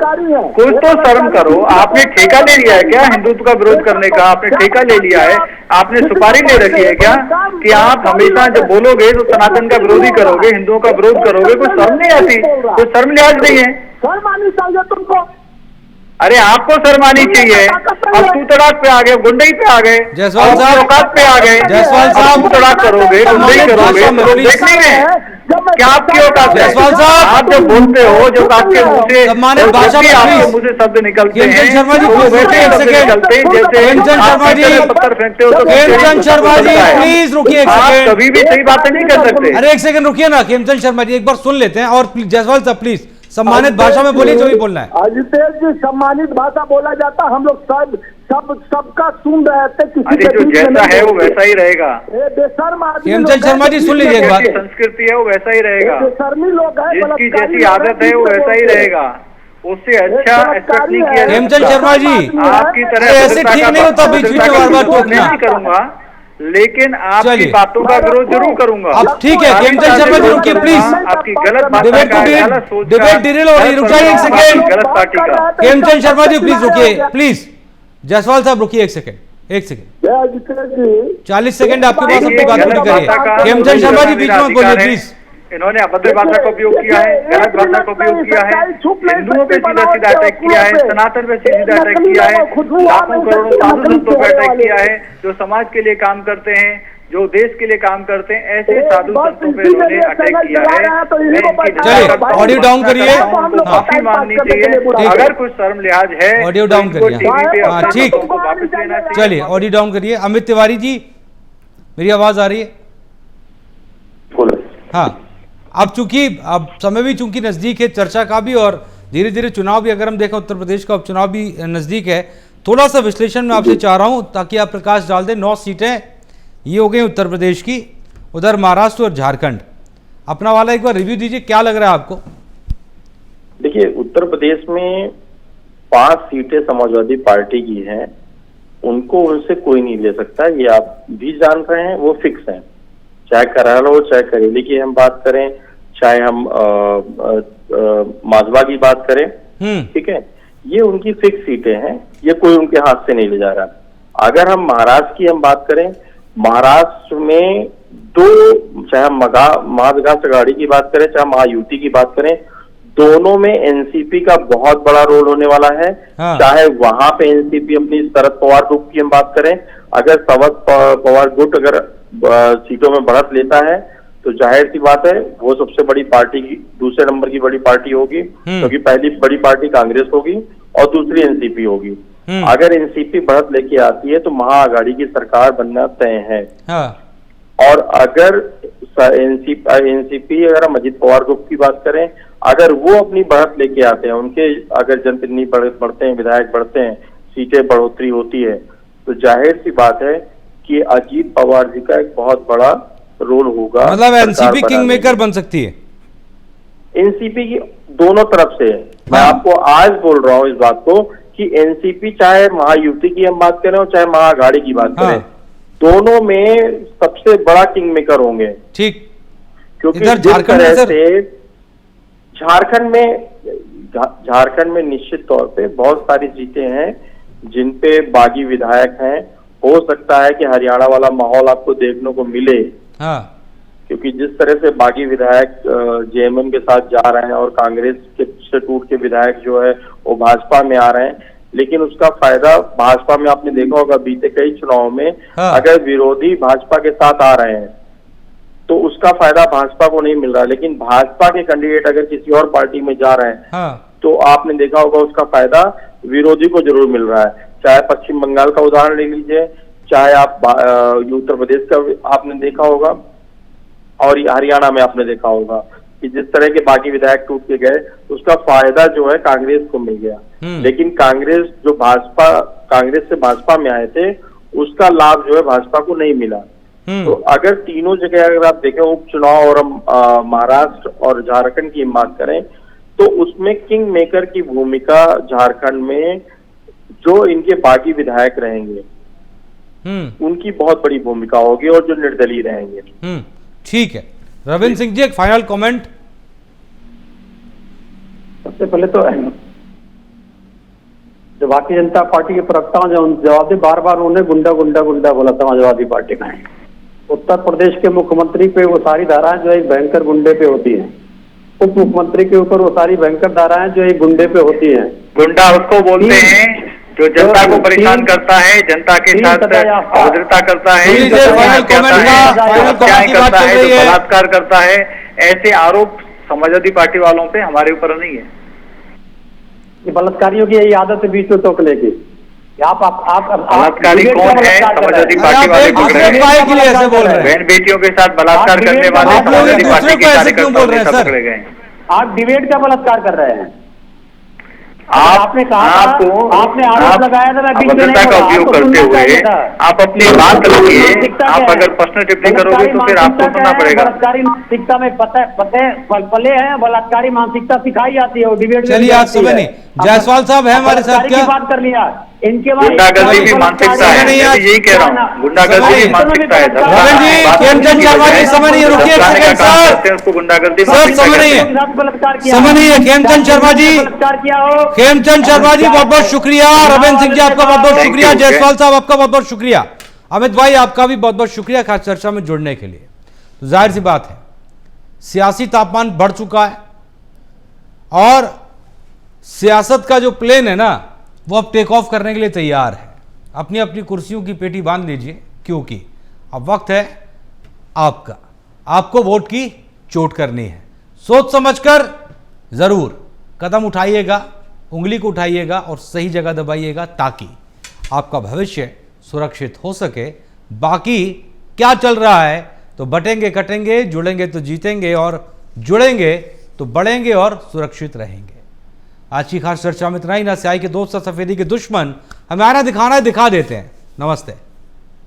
B: कुछ तो शर्म करो। आपने ठेका ले लिया है क्या हिंदुत्व का विरोध करने का? आपने ठेका ले लिया है, आपने सुपारी ले रखी है क्या कि आप हमेशा जब बोलोगे तो सनातन का विरोधी करोगे, हिंदुओं का विरोध करोगे? कुछ शर्म नहीं आती? कुछ शर्म लिहाज नहीं है?
D: शर्म आनी चाहिए तुमको।
B: अरे आपको शर्म आनी चाहिए। अब तू तड़ाक पे आ गए, गुंडई पे आ गए,
A: जायसवाल साहब
B: औकात पे आ गए।
A: जायसवाल साहब,
B: तू तड़ाक करोगे, गुंडई करोगे, देख लेंगे क्या आपकी औकात है।
A: जायसवाल साहब,
B: आप जब बोलते हो, जब आपके मुंह से
A: सम्मानित भाषा में
B: आपके मुंह से शब्द निकलते हैं,
A: खेमचंद शर्मा जी
B: वैसे
A: एक सेकंड,
B: निकलते हैं जैसे
A: खेमचंद शर्मा जी,
B: पत्थर फेंकते हो।
A: खेमचंद शर्मा जी प्लीज रुकिए एक
B: आप
A: सेकंड,
B: कभी भी सही बातें नहीं कर सकते।
A: अरे एक सेकंड रुकिए ना खेमचंद शर्मा जी, एक बार सुन लेते हैं। और जायसवाल साहब प्लीज सम्मानित भाषा में बोलिए जो भी बोलना है।
D: अजितेश जी, सम्मानित भाषा बोला जाता, हम लोग सबका सुन रहे थे, किसी
B: जो जैसा है वो वैसा ही रहेगा।
A: हेमचंद शर्मा जी सुन लीजिए एक बात,
B: संस्कृति है वो वैसा ही रहेगा,
D: बेशर्मी लोग हैं,
B: जिसकी जैसी आदत है वो वैसा ही रहेगा, उससे अच्छा एक्सपेक्ट नहीं किया।
A: हेमचंद शर्मा जी,
B: आपकी तरह
A: ऐसे ठीक नहीं होता बीच बीच में बार-बार टोकना।
B: नहीं करूंगा, लेकिन आपकी बातों का विरोध जरूर करूंगा।
A: अब ठीक है हेमचंद शर्मा जी रुकिए प्लीज,
B: आपकी गलत बात
A: डिबेट डिटेल हो रही, रुकिए एक सेकेंड।
B: गलत पार्टी का
A: हेमचंद शर्मा जी प्लीज रुकिए, प्लीज जायसवाल साहब रुकिए एक सेकेंड, 40 सेकंड आपके पास, अपनी बात पूरी करिए। हेमचंद शर्मा जी बीच में बोलिए प्लीज।
B: इन्होंने अभद्र भाषा का उपयोग किया है, गलत भाषा का उपयोग किया है, हिंदुओं पे सीधा सीधा अटैक किया है, सनातन पे सीधा अटैक किया है, लाखों करोड़ों साधु संतों पे अटैक किया है, जो समाज के लिए काम करते हैं, जो देश के लिए काम करते हैं, ऐसे साधु संतों पे इन्होंने अटैक किया है।
A: चलिए ऑडियो डाउन करिए,
B: माफी मांगनी चाहिए, अगर कुछ शर्म लिहाज है
A: ऑडियो डाउन करिए। ठीक, चलिए ऑडियो डाउन करिए। अमित तिवारी जी, मेरी आवाज आ रही है? हाँ, अब समय भी चूंकि नजदीक है चर्चा का भी, और धीरे धीरे चुनाव भी, अगर हम देखें उत्तर प्रदेश का उपचुनाव भी नजदीक है, थोड़ा सा विश्लेषण मैं आपसे चाह रहा हूं ताकि आप प्रकाश डाल दें। 9 सीटें ये हो गई उत्तर प्रदेश की, उधर महाराष्ट्र और झारखंड, अपना वाला एक बार रिव्यू दीजिए, क्या लग रहा है आपको?
C: देखिए, उत्तर प्रदेश में 5 सीटें समाजवादी पार्टी की हैं, उनको उनसे कोई नहीं ले सकता, ये आप भी जान रहे हैं, वो फिक्स है, चाहे कराला हो चाहे करेली की हम बात करें, चाहे हम माजवा की बात करें, ठीक है, ये उनकी फिक्स सीटें हैं, ये कोई उनके हाथ से नहीं ले जा रहा। अगर हम महाराष्ट्र की हम बात करें, महाराष्ट्र में 2, चाहे हम महाविकास आघाड़ी की बात करें, चाहे महायुति की बात करें, दोनों में एनसीपी का बहुत बड़ा रोल होने वाला है। चाहे वहां पे एनसीपी अपनी शरद पवार ग्रुप की हम बात करें, अगर शरद पवार गुट अगर सीटों में बढ़त लेता है तो जाहिर सी बात है वो सबसे बड़ी पार्टी की, दूसरे नंबर की बड़ी पार्टी होगी, क्योंकि पहली बड़ी पार्टी कांग्रेस होगी और दूसरी एनसीपी होगी। अगर एनसीपी बढ़त लेके आती है तो महाआघाड़ी की सरकार बनना तय है। और अगर एनसीपी अगर हम अजित पवार ग्रुप की बात करें, अगर वो अपनी बढ़त लेके आते हैं, उनके अगर जनप्रतिनिधि बढ़ते हैं, विधायक बढ़ते हैं, सीटें बढ़ोतरी होती है, तो जाहिर सी बात है कि अजीत पवार जी का एक बहुत बड़ा रोल होगा।
A: मतलब एनसीपी किंग मेकर बन सकती है?
C: एनसीपी की दोनों तरफ से मैं आपको आज बोल रहा हूं इस बात को कि एनसीपी चाहे महायुति की हम बात करें और चाहे महाआघाड़ी की बात करें, दोनों में सबसे बड़ा किंग मेकर होंगे।
A: ठीक,
C: क्योंकि झारखंड में निश्चित तौर पे बहुत सारी सीटें हैं जिन पे बागी विधायक हैं। हो सकता है कि हरियाणा वाला माहौल आपको देखने को मिले, क्योंकि जिस तरह से बागी विधायक जेएमएम के साथ जा रहे हैं और कांग्रेस के से टूट के विधायक जो है वो भाजपा में आ रहे हैं, लेकिन उसका फायदा भाजपा में आपने देखा होगा बीते कई चुनाव में, अगर विरोधी भाजपा के साथ आ रहे हैं तो उसका फायदा भाजपा को नहीं मिल रहा, लेकिन भाजपा के कैंडिडेट अगर किसी और पार्टी में जा रहे हैं तो आपने देखा होगा उसका फायदा विरोधी को जरूर मिल रहा है। चाहे पश्चिम बंगाल का उदाहरण ले लीजिए, चाहे आप उत्तर प्रदेश का आपने देखा होगा, और हरियाणा में आपने देखा होगा कि जिस तरह के बाकी विधायक टूट के गए उसका फायदा जो है कांग्रेस को मिल गया। लेकिन कांग्रेस से भाजपा में आए थे उसका लाभ जो है भाजपा को नहीं मिला। तो अगर तीनों जगह अगर आप देखें उपचुनाव और हम महाराष्ट्र और झारखंड की बात करें तो उसमें किंग मेकर की भूमिका झारखंड में जो इनके बागी विधायक रहेंगे उनकी बहुत बड़ी भूमिका होगी और जो निर्दलीय रहेंगे।
A: ठीक है, रविंद्र सिंह जी एक फाइनल कमेंट।
E: सबसे पहले तो जो भारतीय जनता पार्टी के प्रवक्ताओं जो जवाब दे, बार बार उन्होंने गुंडा गुंडा गुंडा बोला समाजवादी पार्टी का है। उत्तर प्रदेश के मुख्यमंत्री पे वो सारी धाराएं जो एक भयंकर गुंडे पे होती है, उप मुख्यमंत्री के ऊपर वो सारी भयंकर धाराएं जो एक गुंडे पे होती है।
B: गुंडा उसको बोलते हैं जो जनता को परेशान करता है, जनता के साथ अभद्रता करता है, करता है, जो बलात्कार करता है, ऐसे आरोप समाजवादी पार्टी वालों पे हमारे ऊपर नहीं है।
E: ये बलात्कारियों की यही आदत है बीच में टोकने की। आप
B: बलात्कारी कौन है? समाजवादी पार्टी वाले बहन बेटियों के साथ बलात्कार करने वाले समाजवादी पार्टी के कार्यकर्ता पकड़े गए।
E: आप डिबेट का बलात्कार कर रहे हैं।
B: आपने कहा
E: आपने आरोप लगाया था, मैं बीच में
B: अभद्रता का उपयोग करते हुए आप अपनी बात रखिए। आप अगर पर्सनल टिप्पणी करोगे तो फिर आपको सुनना पड़ेगा।
E: बलात्कारी मानसिकता में पले हैं, बलात्कारी मानसिकता सिखाई जाती है, डिबेट।
A: चलिए आज समय नहीं, जायसवाल साहब है हमारे साथ क्या?
E: बात कर लिया इनके
B: गुंडागर्दी की मानसिकता है, यही कह रहा हूँ, गुंडागर्दी की मानसिकता है।
A: रविंद्र जी, खेमचंद शर्मा जी समय नहीं है, रुकिए एक सेकंड सर,
B: उसको गुंडागर्दी
A: समय नहीं है, समय नहीं है। खेमचंद शर्मा जी, खेमचंद शर्मा जी बहुत बहुत शुक्रिया। रविंद्र सिंह जी आपका बहुत बहुत शुक्रिया। जायसवाल साहब आपका बहुत बहुत शुक्रिया। अमित भाई आपका भी बहुत बहुत शुक्रिया खास चर्चा में जुड़ने के लिए। तो जाहिर सी बात है सियासी तापमान बढ़ चुका है और सियासत का जो प्लेन है ना वो अब टेक ऑफ करने के लिए तैयार है। अपनी अपनी कुर्सियों की पेटी बांध लीजिए, क्योंकि अब वक्त है आपका, आपको वोट की चोट करनी है। सोच समझकर जरूर कदम उठाइएगा, उंगली को उठाइएगा और सही जगह दबाइएगा ताकि आपका भविष्य सुरक्षित हो सके। बाकी क्या चल रहा है तो बटेंगे कटेंगे, जुड़ेंगे तो जीतेंगे और जुड़ेंगे तो बढ़ेंगे और सुरक्षित रहेंगे। आज की खास चर्चा में इतना ही। ना स्याही के दोस्त, सफेदी के दुश्मन, हमें आना दिखाना दिखा देते हैं। नमस्ते।